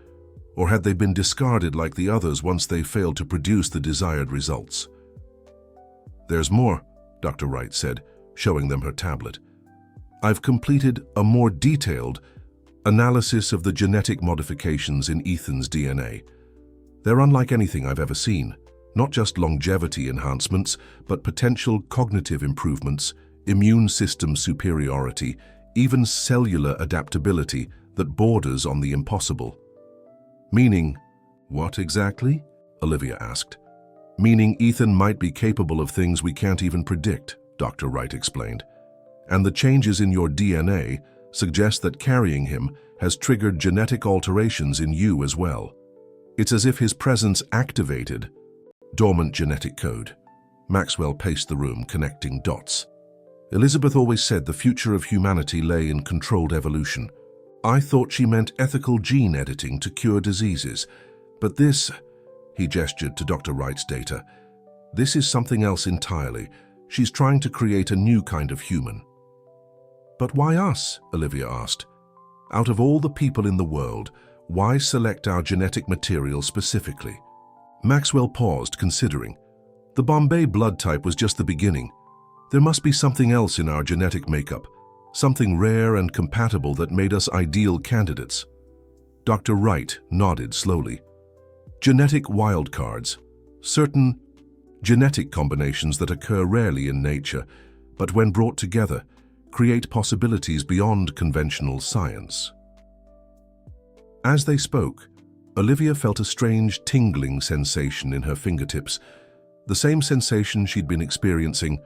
Or had they been discarded like the others once they failed to produce the desired results? "There's more," Dr. Wright said, showing them her tablet. "I've completed a more detailed, Analysis of the genetic modifications in Ethan's DNA. They're unlike anything I've ever seen. Not just longevity enhancements, but potential cognitive improvements, immune system superiority, even cellular adaptability that borders on the impossible. Meaning, what exactly? Olivia asked. Meaning Ethan might be capable of things we can't even predict, Dr. Wright explained. And the changes in your DNA suggest that carrying him has triggered genetic alterations in you as well. It's as if his presence activated dormant genetic code. Maxwell paced the room, connecting dots. Elizabeth always said the future of humanity lay in controlled evolution. I thought she meant ethical gene editing to cure diseases. But this, he gestured to Dr. Wright's data, this is something else entirely. She's trying to create a new kind of human. But why us? Olivia asked. Out of all the people in the world, why select our genetic material specifically? Maxwell paused, considering. The Bombay blood type was just the beginning. There must be something else in our genetic makeup, something rare and compatible that made us ideal candidates. Dr. Wright nodded slowly. Genetic wildcards, certain genetic combinations that occur rarely in nature, but when brought together, create possibilities beyond conventional science. As they spoke, Olivia felt a strange tingling sensation in her fingertips, the same sensation she'd been experiencing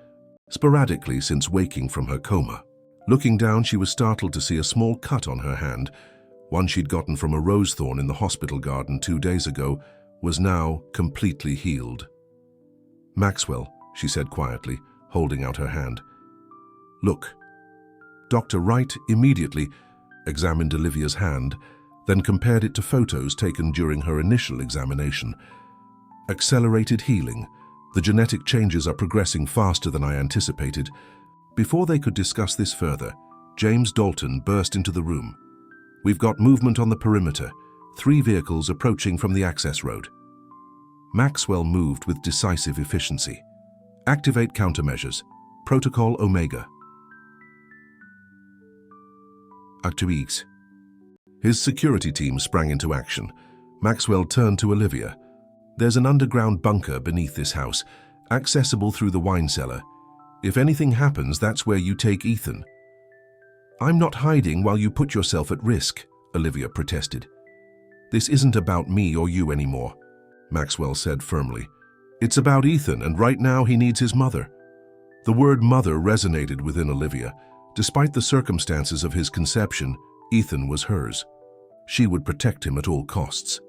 sporadically since waking from her coma. Looking down, she was startled to see a small cut on her hand. One she'd gotten from a rose thorn in the hospital garden 2 days ago was now completely healed. Maxwell, she said quietly, holding out her hand. Look. Dr. Wright immediately examined Olivia's hand, then compared it to photos taken during her initial examination. Accelerated healing. The genetic changes are progressing faster than I anticipated. Before they could discuss this further, James Dalton burst into the room. We've got movement on the perimeter, 3 vehicles approaching from the access road. Maxwell moved with decisive efficiency. Activate countermeasures. Protocol Omega. Activate. His security team sprang into action. Maxwell turned to Olivia. There's an underground bunker beneath this house, accessible through the wine cellar. If anything happens, that's where you take Ethan. I'm not hiding while you put yourself at risk, Olivia protested. This isn't about me or you anymore, Maxwell said firmly. It's about Ethan, and right now he needs his mother. The word mother resonated within Olivia. Despite the circumstances of his conception, Ethan was hers. She would protect him at all costs.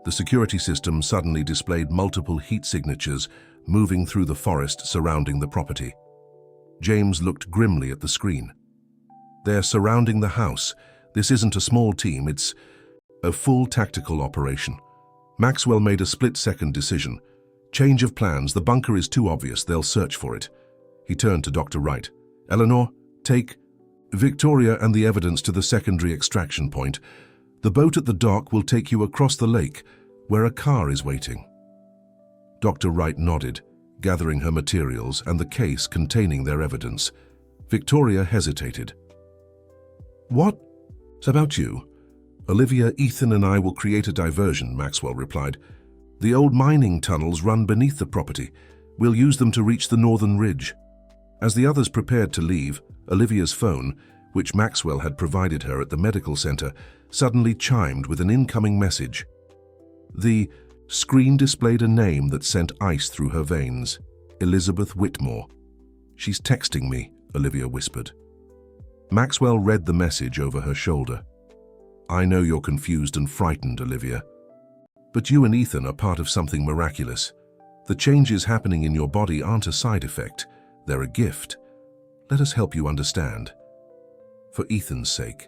The security system suddenly displayed multiple heat signatures moving through the forest surrounding the property. James looked grimly at the screen. They're surrounding the house. This isn't a small team, it's a full tactical operation. Maxwell made a split-second decision. Change of plans, the bunker is too obvious, they'll search for it. He turned to Dr. Wright. Eleanor, take Victoria and the evidence to the secondary extraction point. The boat at the dock will take you across the lake, where a car is waiting. Dr. Wright nodded, gathering her materials and the case containing their evidence. Victoria hesitated. What about you? Olivia, Ethan and I will create a diversion, Maxwell replied. The old mining tunnels run beneath the property. We'll use them to reach the northern ridge. As the others prepared to leave, Olivia's phone, which Maxwell had provided her at the medical center, suddenly chimed with an incoming message. The screen displayed a name that sent ice through her veins. Elizabeth Whitmore. She's texting me, Olivia whispered. Maxwell read the message over her shoulder. I know you're confused and frightened, Olivia. But you and Ethan are part of something miraculous. The changes happening in your body aren't a side effect, they're a gift. Let us help you understand. For Ethan's sake.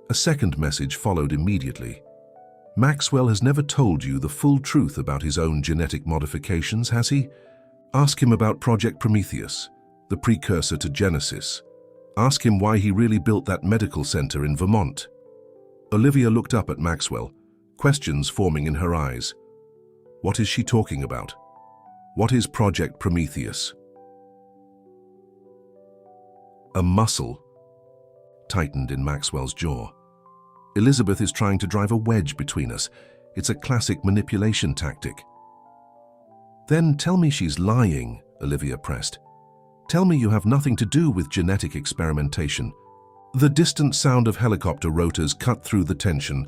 A second message followed immediately. Maxwell has never told you the full truth about his own genetic modifications, has he? Ask him about Project Prometheus, the precursor to Genesis. Ask him why he really built that medical center in Vermont. Olivia looked up at Maxwell, questions forming in her eyes. What is she talking about? What is Project Prometheus? A muscle tightened in Maxwell's jaw. Elizabeth is trying to drive a wedge between us. It's a classic manipulation tactic. Then tell me she's lying, Olivia pressed. Tell me you have nothing to do with genetic experimentation. The distant sound of helicopter rotors cut through the tension.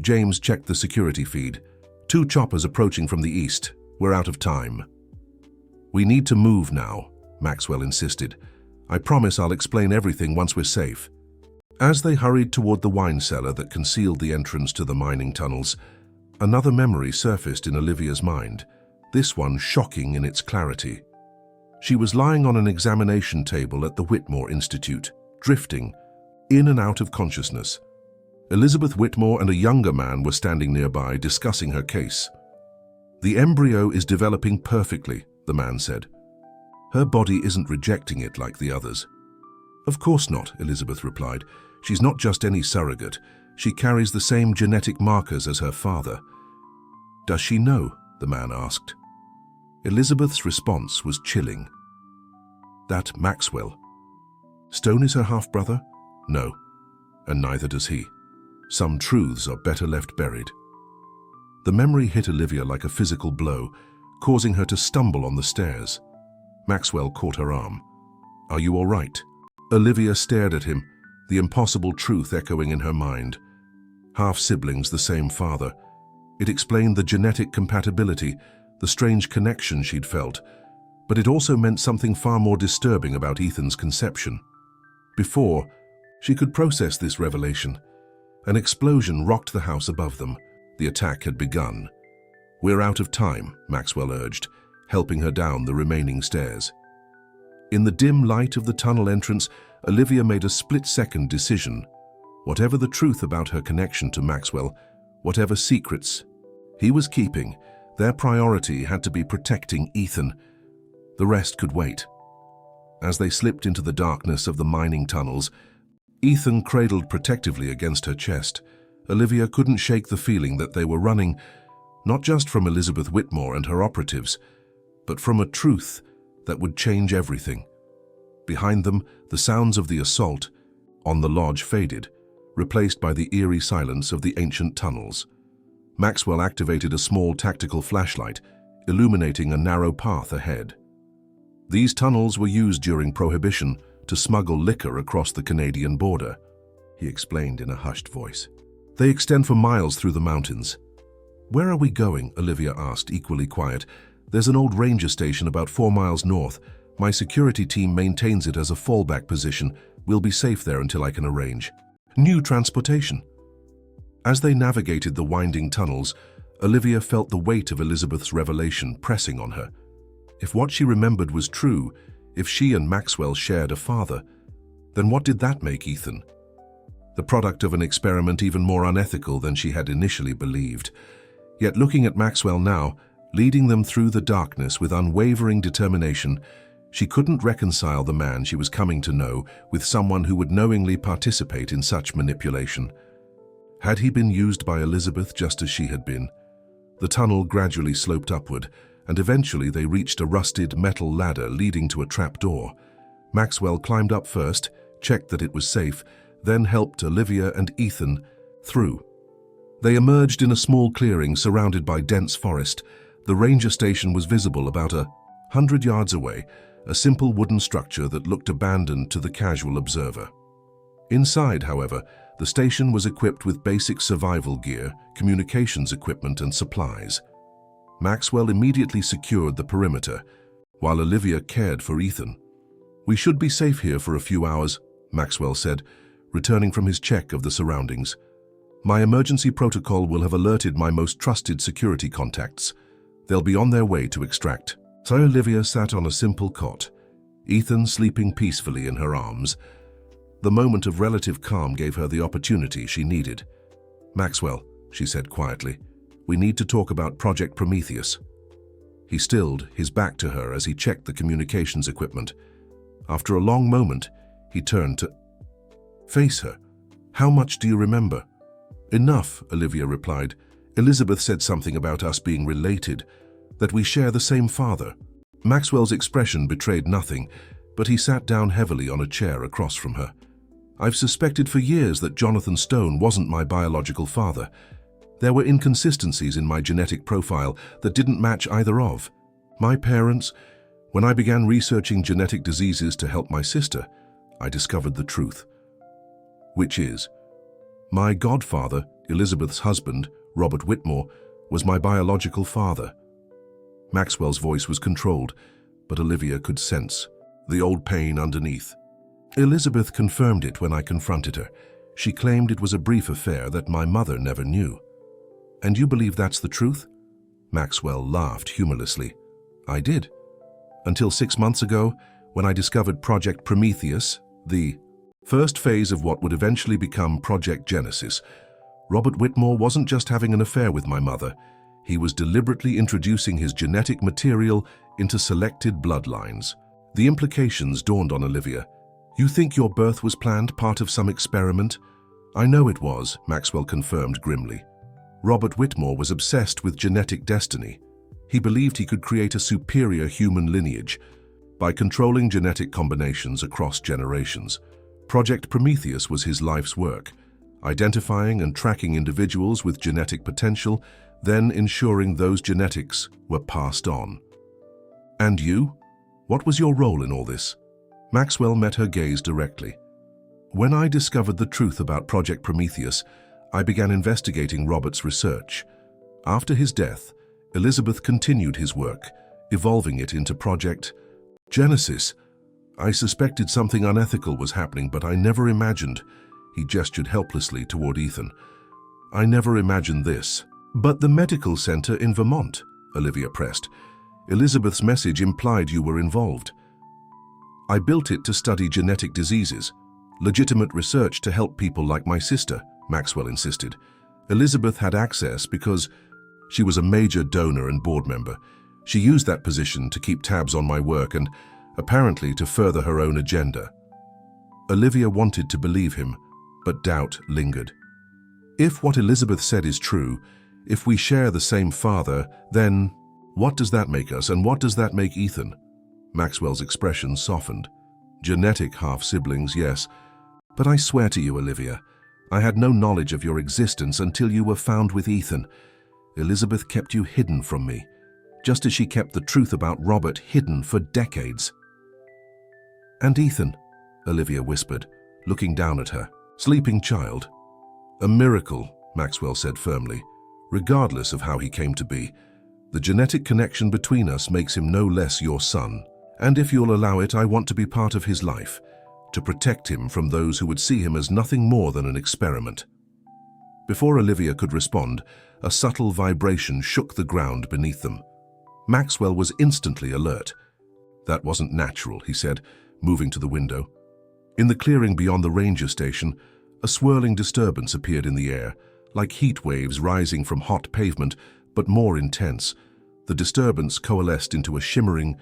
James checked the security feed. 2 choppers approaching from the east. We're out of time. We need to move now, Maxwell insisted. I promise I'll explain everything once we're safe. As they hurried toward the wine cellar that concealed the entrance to the mining tunnels, another memory surfaced in Olivia's mind, this one shocking in its clarity. She was lying on an examination table at the Whitmore Institute, drifting, in and out of consciousness. Elizabeth Whitmore and a younger man were standing nearby, discussing her case. The embryo is developing perfectly, the man said. Her body isn't rejecting it like the others. Of course not, Elizabeth replied. She's not just any surrogate. She carries the same genetic markers as her father. Does she know? The man asked. Elizabeth's response was chilling. That Maxwell. Stone is her half-brother? No, and neither does he. Some truths are better left buried. The memory hit Olivia like a physical blow, causing her to stumble on the stairs. Maxwell caught her arm. Are you all right? Olivia stared at him, the impossible truth echoing in her mind. Half-siblings, the same father. It explained the genetic compatibility, the strange connection she'd felt, but it also meant something far more disturbing about Ethan's conception. Before she could process this revelation, an explosion rocked the house above them. The attack had begun. We're out of time, Maxwell urged, helping her down the remaining stairs. In the dim light of the tunnel entrance, Olivia made a split-second decision. Whatever the truth about her connection to Maxwell, whatever secrets he was keeping, their priority had to be protecting Ethan. The rest could wait. As they slipped into the darkness of the mining tunnels, Ethan cradled protectively against her chest. Olivia couldn't shake the feeling that they were running not just from Elizabeth Whitmore and her operatives, but from a truth that would change everything. Behind them, the sounds of the assault on the lodge faded, replaced by the eerie silence of the ancient tunnels. Maxwell activated a small tactical flashlight, illuminating a narrow path ahead. These tunnels were used during Prohibition to smuggle liquor across the Canadian border, he explained in a hushed voice. They extend for miles through the mountains. Where are we going? Olivia asked, equally quiet. There's an old ranger station about 4 miles north. My security team maintains it as a fallback position. We'll be safe there until I can arrange. New transportation. As they navigated the winding tunnels, Olivia felt the weight of Elizabeth's revelation pressing on her. If what she remembered was true, if she and Maxwell shared a father, then what did that make Ethan? The product of an experiment even more unethical than she had initially believed. Yet looking at Maxwell now, leading them through the darkness with unwavering determination, she couldn't reconcile the man she was coming to know with someone who would knowingly participate in such manipulation. Had he been used by Elizabeth just as she had been? The tunnel gradually sloped upward, and eventually they reached a rusted metal ladder leading to a trapdoor. Maxwell climbed up first, checked that it was safe, then helped Olivia and Ethan through. They emerged in a small clearing surrounded by dense forest. The ranger station was visible about 100 yards away, a simple wooden structure that looked abandoned to the casual observer. Inside, however, the station was equipped with basic survival gear, communications equipment, and supplies. Maxwell immediately secured the perimeter, while Olivia cared for Ethan. We should be safe here for a few hours, Maxwell said, returning from his check of the surroundings. My emergency protocol will have alerted my most trusted security contacts. They'll be on their way to extract. So Olivia sat on a simple cot, Ethan sleeping peacefully in her arms. The moment of relative calm gave her the opportunity she needed. Maxwell, she said quietly, we need to talk about Project Prometheus. He stilled, his back to her as he checked the communications equipment. After a long moment, he turned to face her. How much do you remember? Enough, Olivia replied. Elizabeth said something about us being related, that we share the same father. Maxwell's expression betrayed nothing, but he sat down heavily on a chair across from her. I've suspected for years that Jonathan Stone wasn't my biological father. There were inconsistencies in my genetic profile that didn't match either of my parents. When I began researching genetic diseases to help my sister, I discovered the truth, which is, my godfather, Elizabeth's husband, Robert Whitmore, was my biological father. Maxwell's voice was controlled, but Olivia could sense the old pain underneath. Elizabeth confirmed it when I confronted her. She claimed it was a brief affair that my mother never knew. And you believe that's the truth? Maxwell laughed humorlessly. I did. Until 6 months ago, when I discovered Project Prometheus, the first phase of what would eventually become Project Genesis. Robert Whitmore wasn't just having an affair with my mother. He was deliberately introducing his genetic material into selected bloodlines. The implications dawned on Olivia. You think your birth was planned, part of some experiment? I know it was, Maxwell confirmed grimly. Robert Whitmore was obsessed with genetic destiny. He believed he could create a superior human lineage by controlling genetic combinations across generations. Project Prometheus was his life's work, identifying and tracking individuals with genetic potential, then ensuring those genetics were passed on. And you? What was your role in all this? Maxwell met her gaze directly. When I discovered the truth about Project Prometheus, I began investigating Robert's research. After his death, Elizabeth continued his work, evolving it into Project Genesis. I suspected something unethical was happening, but I never imagined. He gestured helplessly toward Ethan. I never imagined this. But the medical center in Vermont, Olivia pressed. Elizabeth's message implied you were involved. I built it to study genetic diseases, legitimate research to help people like my sister, Maxwell insisted. Elizabeth had access because she was a major donor and board member. She used that position to keep tabs on my work and, apparently, to further her own agenda. Olivia wanted to believe him, but doubt lingered. If what Elizabeth said is true, if we share the same father, then what does that make us, and what does that make Ethan? Maxwell's expression softened. Genetic half-siblings, yes, but I swear to you, Olivia, I had no knowledge of your existence until you were found with Ethan. Elizabeth kept you hidden from me, just as she kept the truth about Robert hidden for decades. And Ethan, Olivia whispered, looking down at her. Sleeping child. A miracle, Maxwell said firmly. Regardless of how he came to be, the genetic connection between us makes him no less your son. And if you'll allow it, I want to be part of his life, to protect him from those who would see him as nothing more than an experiment. Before Olivia could respond, a subtle vibration shook the ground beneath them. Maxwell was instantly alert. That wasn't natural, he said, moving to the window. In the clearing beyond the ranger station, a swirling disturbance appeared in the air, like heat waves rising from hot pavement, but more intense. The disturbance coalesced into a shimmering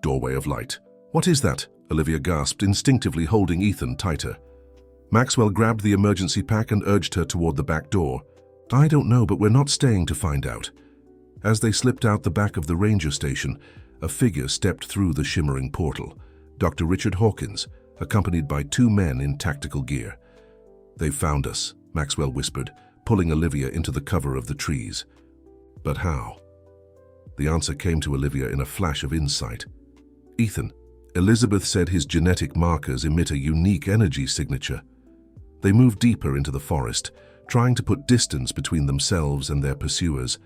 doorway of light. What is that? Olivia gasped, instinctively holding Ethan tighter. Maxwell grabbed the emergency pack and urged her toward the back door. I don't know, but we're not staying to find out. As they slipped out the back of the ranger station, a figure stepped through the shimmering portal. Dr. Richard Hawkins, accompanied by 2 men in tactical gear. They've found us, Maxwell whispered, pulling Olivia into the cover of the trees. But how? The answer came to Olivia in a flash of insight. Ethan, Elizabeth said his genetic markers emit a unique energy signature. They moved deeper into the forest, trying to put distance between themselves and their pursuers.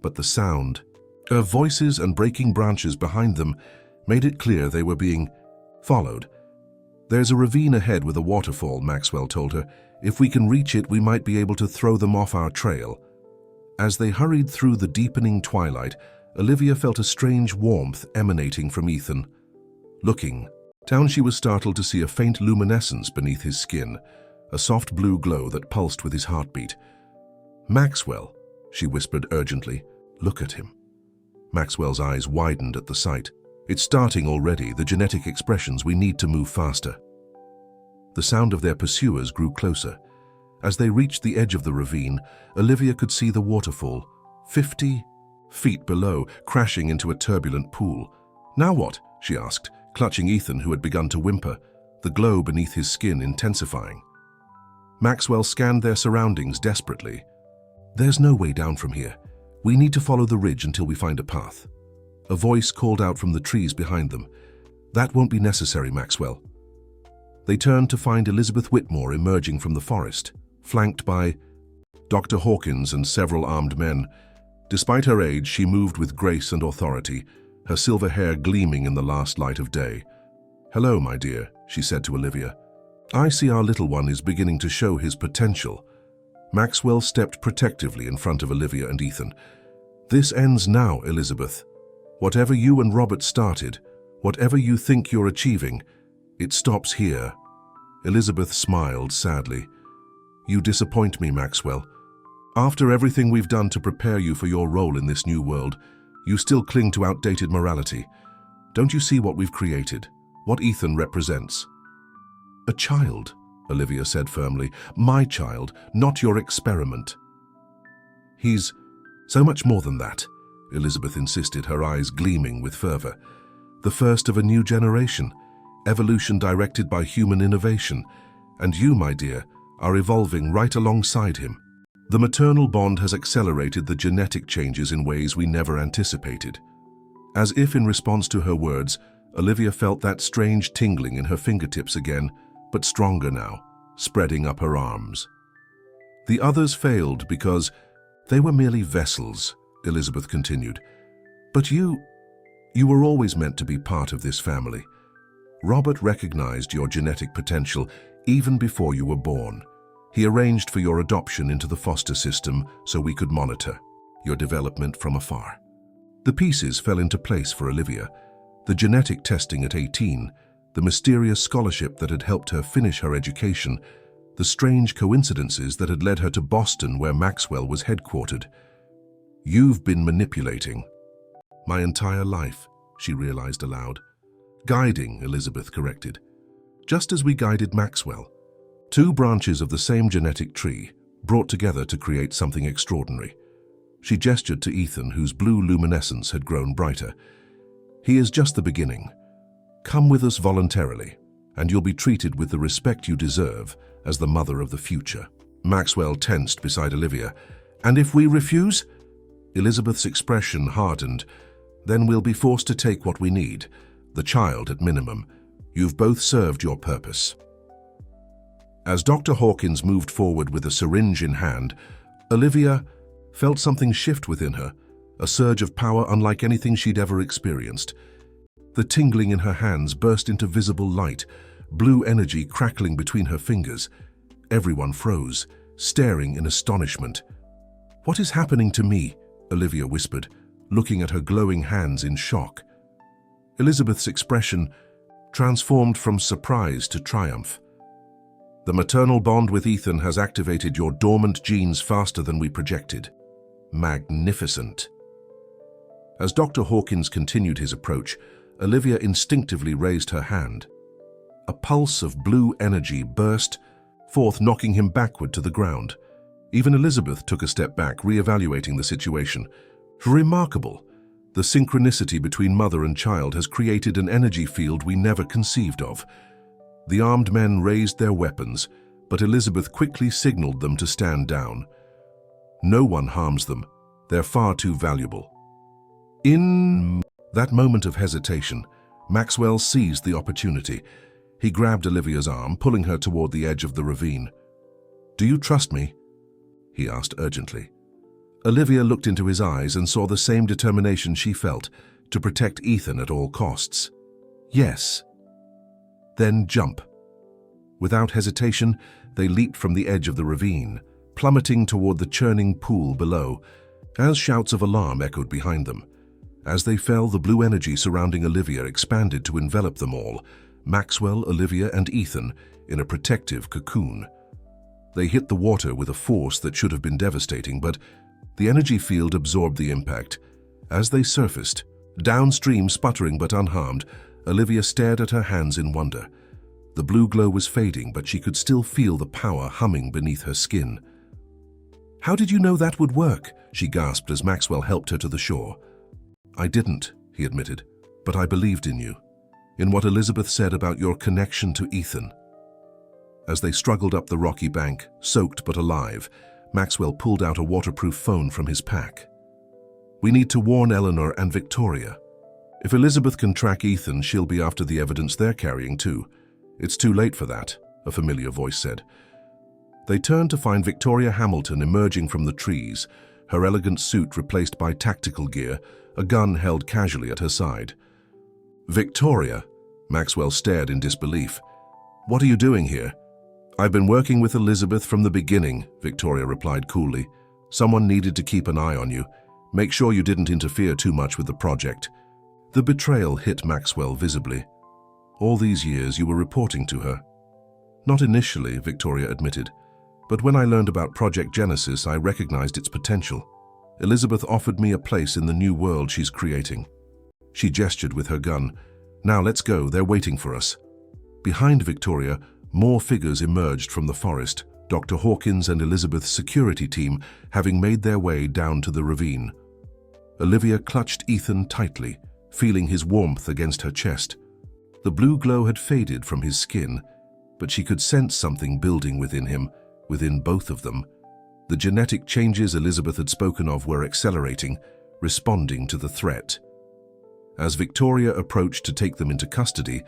But the sound, her voices and breaking branches behind them, made it clear they were being followed. There's a ravine ahead with a waterfall, Maxwell told her. If we can reach it, we might be able to throw them off our trail. As they hurried through the deepening twilight, Olivia felt a strange warmth emanating from Ethan. Looking down, she was startled to see a faint luminescence beneath his skin, a soft blue glow that pulsed with his heartbeat. Maxwell, she whispered urgently, look at him. Maxwell's eyes widened at the sight. It's starting already, the genetic expressions. We need to move faster. The sound of their pursuers grew closer. As they reached the edge of the ravine, Olivia could see the waterfall, 50 feet below, crashing into a turbulent pool. Now what? She asked, clutching Ethan, who had begun to whimper. the glow beneath his skin intensifying. Maxwell scanned their surroundings desperately. "There's no way down from here. We need to follow the ridge until we find a path." A voice called out from the trees behind them. "That won't be necessary, Maxwell." They turned to find Elizabeth Whitmore emerging from the forest, flanked by Dr. Hawkins and several armed men. Despite her age, she moved with grace and authority, her silver hair gleaming in the last light of day. "Hello, my dear," she said to Olivia. "I see our little one is beginning to show his potential." Maxwell stepped protectively in front of Olivia and Ethan. "This ends now, Elizabeth. Whatever you and Robert started, whatever you think you're achieving, it stops here." Elizabeth smiled sadly. "You disappoint me, Maxwell. After everything we've done to prepare you for your role in this new world, you still cling to outdated morality. Don't you see what we've created, what Ethan represents?" "A child," Olivia said firmly. "My child, not your experiment." "He's so much more than that," Elizabeth insisted, her eyes gleaming with fervor. "The first of a new generation, evolution directed by human innovation, and you, my dear, are evolving right alongside him. The maternal bond has accelerated the genetic changes in ways we never anticipated." As if in response to her words, Olivia felt that strange tingling in her fingertips again, but stronger now, spreading up her arms. "The others failed because they were merely vessels," Elizabeth continued. "But you were always meant to be part of this family. Robert recognized your genetic potential even before you were born. He arranged for your adoption into the foster system so we could monitor your development from afar." The pieces fell into place for Olivia. The genetic testing at 18, the mysterious scholarship that had helped her finish her education, the strange coincidences that had led her to Boston where Maxwell was headquartered. "You've been manipulating my entire life," she realized aloud. "Guiding," Elizabeth corrected. "Just as we guided Maxwell. Two branches of the same genetic tree, brought together to create something extraordinary." She gestured to Ethan, whose blue luminescence had grown brighter. "He is just the beginning. Come with us voluntarily, and you'll be treated with the respect you deserve as the mother of the future." Maxwell tensed beside Olivia. "And if we refuse?" Elizabeth's expression hardened. "Then we'll be forced to take what we need, the child at minimum. You've both served your purpose." As Dr. Hawkins moved forward with a syringe in hand, Olivia felt something shift within her, a surge of power unlike anything she'd ever experienced. The tingling in her hands burst into visible light, blue energy crackling between her fingers. Everyone froze, staring in astonishment. "What is happening to me?" Olivia whispered, looking at her glowing hands in shock. Elizabeth's expression transformed from surprise to triumph. "The maternal bond with Ethan has activated your dormant genes faster than we projected. Magnificent." As Dr. Hawkins continued his approach, Olivia instinctively raised her hand. A pulse of blue energy burst forth, knocking him backward to the ground. Even Elizabeth took a step back, re-evaluating the situation. Remarkable! The synchronicity between mother and child has created an energy field we never conceived of. The armed men raised their weapons, but Elizabeth quickly signaled them to stand down. "No one harms them. They're far too valuable." In that moment of hesitation, Maxwell seized the opportunity. He grabbed Olivia's arm, pulling her toward the edge of the ravine. "Do you trust me?" he asked urgently. Olivia looked into his eyes and saw the same determination she felt, to protect Ethan at all costs. "Yes." "Then jump." Without hesitation, they leaped from the edge of the ravine, plummeting toward the churning pool below, as shouts of alarm echoed behind them. As they fell, the blue energy surrounding Olivia expanded to envelop them all, Maxwell, Olivia, and Ethan, in a protective cocoon. They hit the water with a force that should have been devastating, but the energy field absorbed the impact. As they surfaced, downstream, sputtering but unharmed, Olivia stared at her hands in wonder. The blue glow was fading, but she could still feel the power humming beneath her skin. "How did you know that would work?" she gasped as Maxwell helped her to the shore. "I didn't," he admitted, "but I believed in you. in what Elizabeth said about your connection to Ethan." As they struggled up the rocky bank, soaked but alive, Maxwell pulled out a waterproof phone from his pack. "We need to warn Eleanor and Victoria. If Elizabeth can track Ethan, she'll be after the evidence they're carrying too. It's too late for that," a familiar voice said. They turned to find Victoria Hamilton emerging from the trees, her elegant suit replaced by tactical gear, a gun held casually at her side. "Victoria?" Maxwell stared in disbelief. "What are you doing here?" "I've been working with Elizabeth from the beginning," Victoria replied coolly. "Someone needed to keep an eye on you. Make sure you didn't interfere too much with the project." The betrayal hit Maxwell visibly. "All these years you were reporting to her." "Not initially," Victoria admitted. "But when I learned about Project Genesis, I recognized its potential. Elizabeth offered me a place in the new world she's creating." She gestured with her gun. "Now let's go, they're waiting for us." Behind Victoria, more figures emerged from the forest, Dr. Hawkins and Elizabeth's security team having made their way down to the ravine. Olivia clutched Ethan tightly, feeling his warmth against her chest. The blue glow had faded from his skin, but she could sense something building within him, within both of them. The genetic changes Elizabeth had spoken of were accelerating, responding to the threat. As Victoria approached to take them into custody,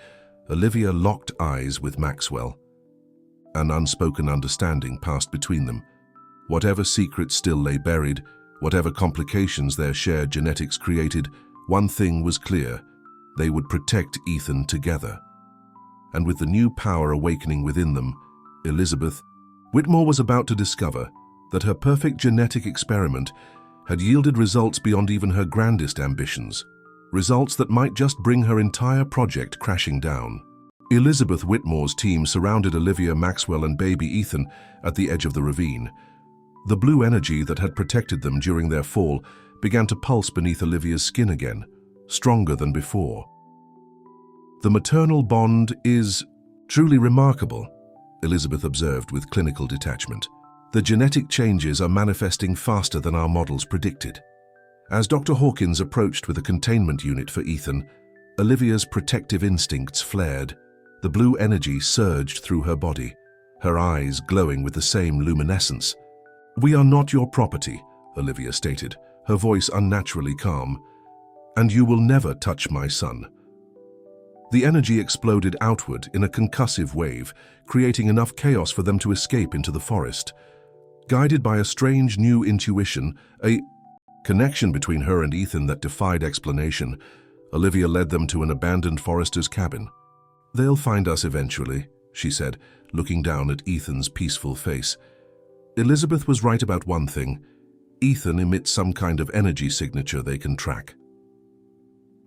Olivia locked eyes with Maxwell. An unspoken understanding passed between them. Whatever secrets still lay buried, whatever complications their shared genetics created, one thing was clear: they would protect Ethan together. And with the new power awakening within them, Elizabeth Whitmore was about to discover that her perfect genetic experiment had yielded results beyond even her grandest ambitions, results that might just bring her entire project crashing down. Elizabeth Whitmore's team surrounded Olivia, Maxwell, and baby Ethan at the edge of the ravine. The blue energy that had protected them during their fall began to pulse beneath Olivia's skin again, stronger than before. "The maternal bond is truly remarkable," Elizabeth observed with clinical detachment. "The genetic changes are manifesting faster than our models predicted." As Dr. Hawkins approached with a containment unit for Ethan, Olivia's protective instincts flared. The blue energy surged through her body, her eyes glowing with the same luminescence. "We are not your property," Olivia stated, her voice unnaturally calm. "And you will never touch my son." The energy exploded outward in a concussive wave, creating enough chaos for them to escape into the forest. Guided by a strange new intuition, a connection between her and Ethan that defied explanation, Olivia led them to an abandoned forester's cabin. "They'll find us eventually," she said, looking down at Ethan's peaceful face. Elizabeth was right about one thing: Ethan emits some kind of energy signature they can track.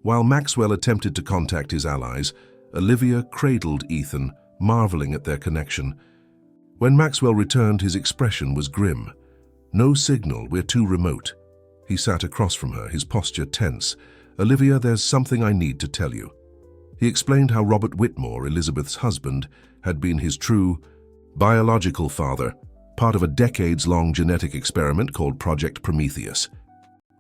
While Maxwell attempted to contact his allies, Olivia cradled Ethan, marveling at their connection. When Maxwell returned, his expression was grim. "No signal, we're too remote." He sat across from her, his posture tense. "Olivia, there's something I need to tell you." He explained how Robert Whitmore, Elizabeth's husband, had been his true, biological father, part of a decades-long genetic experiment called Project Prometheus.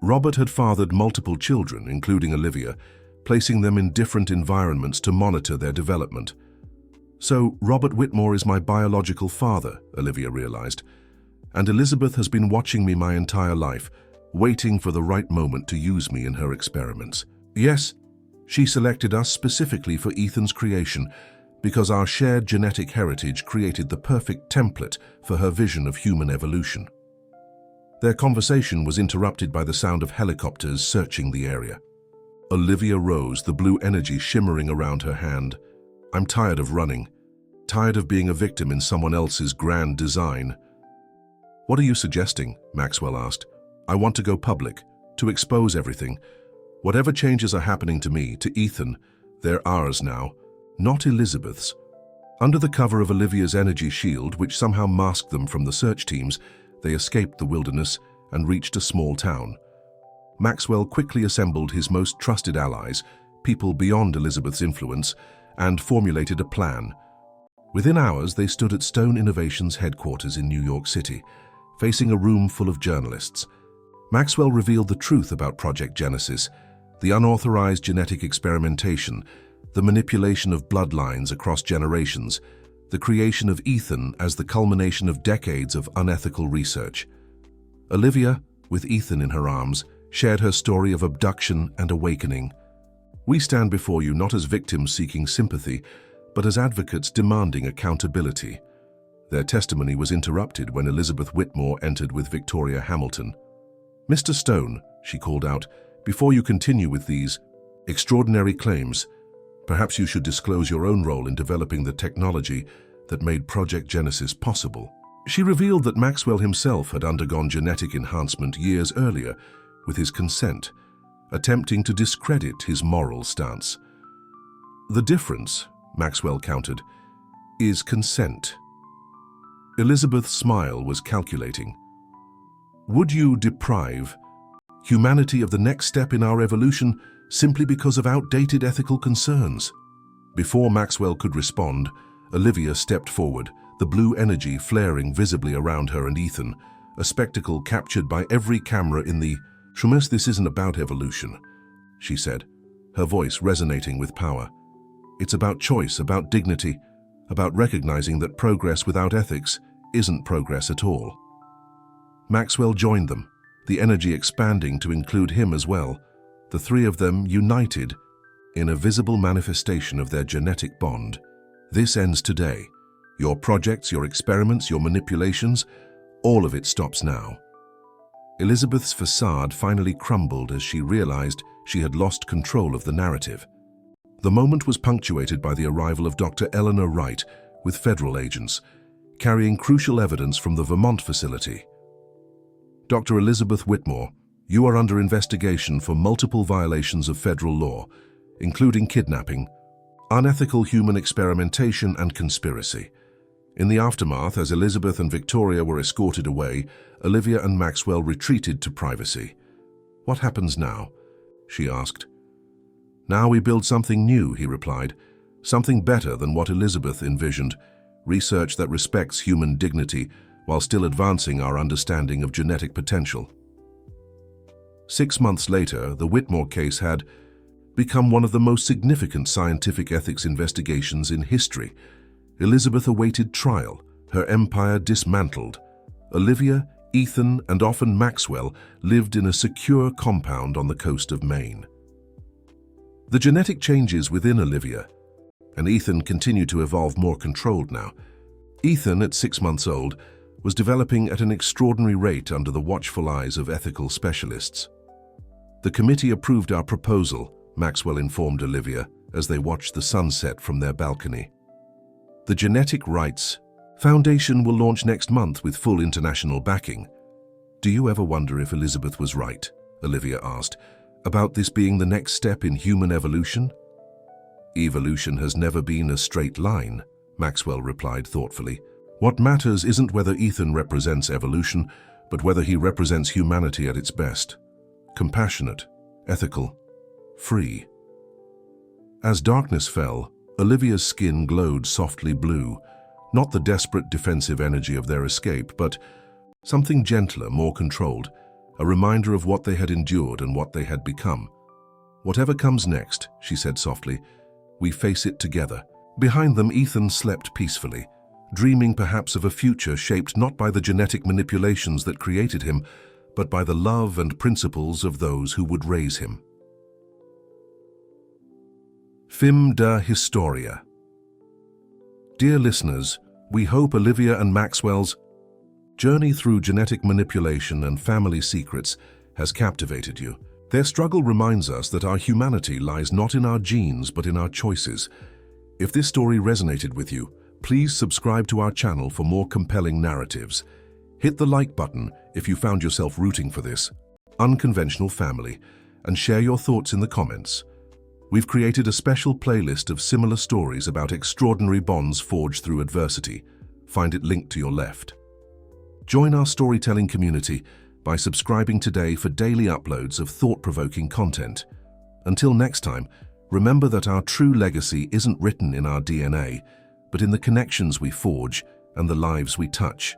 Robert had fathered multiple children, including Olivia, placing them in different environments to monitor their development. "So, Robert Whitmore is my biological father," Olivia realized. "And Elizabeth has been watching me my entire life, waiting for the right moment to use me in her experiments. Yes, she selected us specifically for Ethan's creation, because our shared genetic heritage created the perfect template for her vision of human evolution." Their conversation was interrupted by the sound of helicopters searching the area. Olivia rose, the blue energy shimmering around her hand. "I'm tired of running, tired of being a victim in someone else's grand design." "What are you suggesting?" Maxwell asked. "I want to go public, to expose everything. Whatever changes are happening to me, to Ethan, they're ours now, not Elizabeth's." Under the cover of Olivia's energy shield, which somehow masked them from the search teams, they escaped the wilderness and reached a small town. Maxwell quickly assembled his most trusted allies, people beyond Elizabeth's influence, and formulated a plan. Within hours, they stood at Stone Innovations headquarters in New York City, facing a room full of journalists. Maxwell revealed the truth about Project Genesis, the unauthorized genetic experimentation, the manipulation of bloodlines across generations, the creation of Ethan as the culmination of decades of unethical research. Olivia, with Ethan in her arms, shared her story of abduction and awakening. We stand before you not as victims seeking sympathy, but as advocates demanding accountability. Their testimony was interrupted when Elizabeth Whitmore entered with Victoria Hamilton. "Mr. Stone," she called out, "before you continue with these extraordinary claims, perhaps you should disclose your own role in developing the technology that made Project Genesis possible." She revealed that Maxwell himself had undergone genetic enhancement years earlier with his consent, attempting to discredit his moral stance. "The difference," Maxwell countered, "is consent." Elizabeth's smile was calculating. "Would you deprive humanity of the next step in our evolution simply because of outdated ethical concerns?" Before Maxwell could respond, Olivia stepped forward, the blue energy flaring visibly around her and Ethan, a spectacle captured by every camera in the "Shumus, this isn't about evolution," she said, her voice resonating with power. "It's about choice, about dignity, about recognizing that progress without ethics isn't progress at all." Maxwell joined them, the energy expanding to include him as well, the three of them united in a visible manifestation of their genetic bond. "This ends today. Your projects, your experiments, your manipulations, all of it stops now." Elizabeth's facade finally crumbled as she realized she had lost control of the narrative. The moment was punctuated by the arrival of Dr. Eleanor Wright with federal agents, carrying crucial evidence from the Vermont facility. "Dr. Elizabeth Whitmore, you are under investigation for multiple violations of federal law, including kidnapping, unethical human experimentation, and conspiracy." In the aftermath, as Elizabeth and Victoria were escorted away, Olivia and Maxwell retreated to privacy. "What happens now?" she asked. "Now we build something new," he replied, "something better than what Elizabeth envisioned, research that respects human dignity while still advancing our understanding of genetic potential." 6 months later, the Whitmore case had become one of the most significant scientific ethics investigations in history. Elizabeth awaited trial, her empire dismantled. Olivia, Ethan, and often Maxwell lived in a secure compound on the coast of Maine. The genetic changes within Olivia and Ethan continued to evolve more controlled now. Ethan, at 6 months old, was developing at an extraordinary rate under the watchful eyes of ethical specialists. "The committee approved our proposal," Maxwell informed Olivia as they watched the sunset from their balcony. "The Genetic Rights Foundation will launch next month with full international backing." "Do you ever wonder if Elizabeth was right?" Olivia asked, "about this being the next step in human evolution?" "Evolution has never been a straight line," Maxwell replied thoughtfully. "What matters isn't whether Ethan represents evolution, but whether he represents humanity at its best. Compassionate, ethical, free." As darkness fell, Olivia's skin glowed softly blue, not the desperate defensive energy of their escape, but something gentler, more controlled, a reminder of what they had endured and what they had become. "Whatever comes next," she said softly, "we face it together." Behind them, Ethan slept peacefully, dreaming perhaps of a future shaped not by the genetic manipulations that created him, but by the love and principles of those who would raise him. Film de Historia. Dear listeners, we hope Olivia and Maxwell's journey through genetic manipulation and family secrets has captivated you. Their struggle reminds us that our humanity lies not in our genes but in our choices. If this story resonated with you, please subscribe to our channel for more compelling narratives. Hit the like button if you found yourself rooting for this unconventional family, and share your thoughts in the comments. We've created a special playlist of similar stories about extraordinary bonds forged through adversity. Find it linked to your left. Join our storytelling community by subscribing today for daily uploads of thought-provoking content. Until next time, remember that our true legacy isn't written in our DNA, but in the connections we forge and the lives we touch.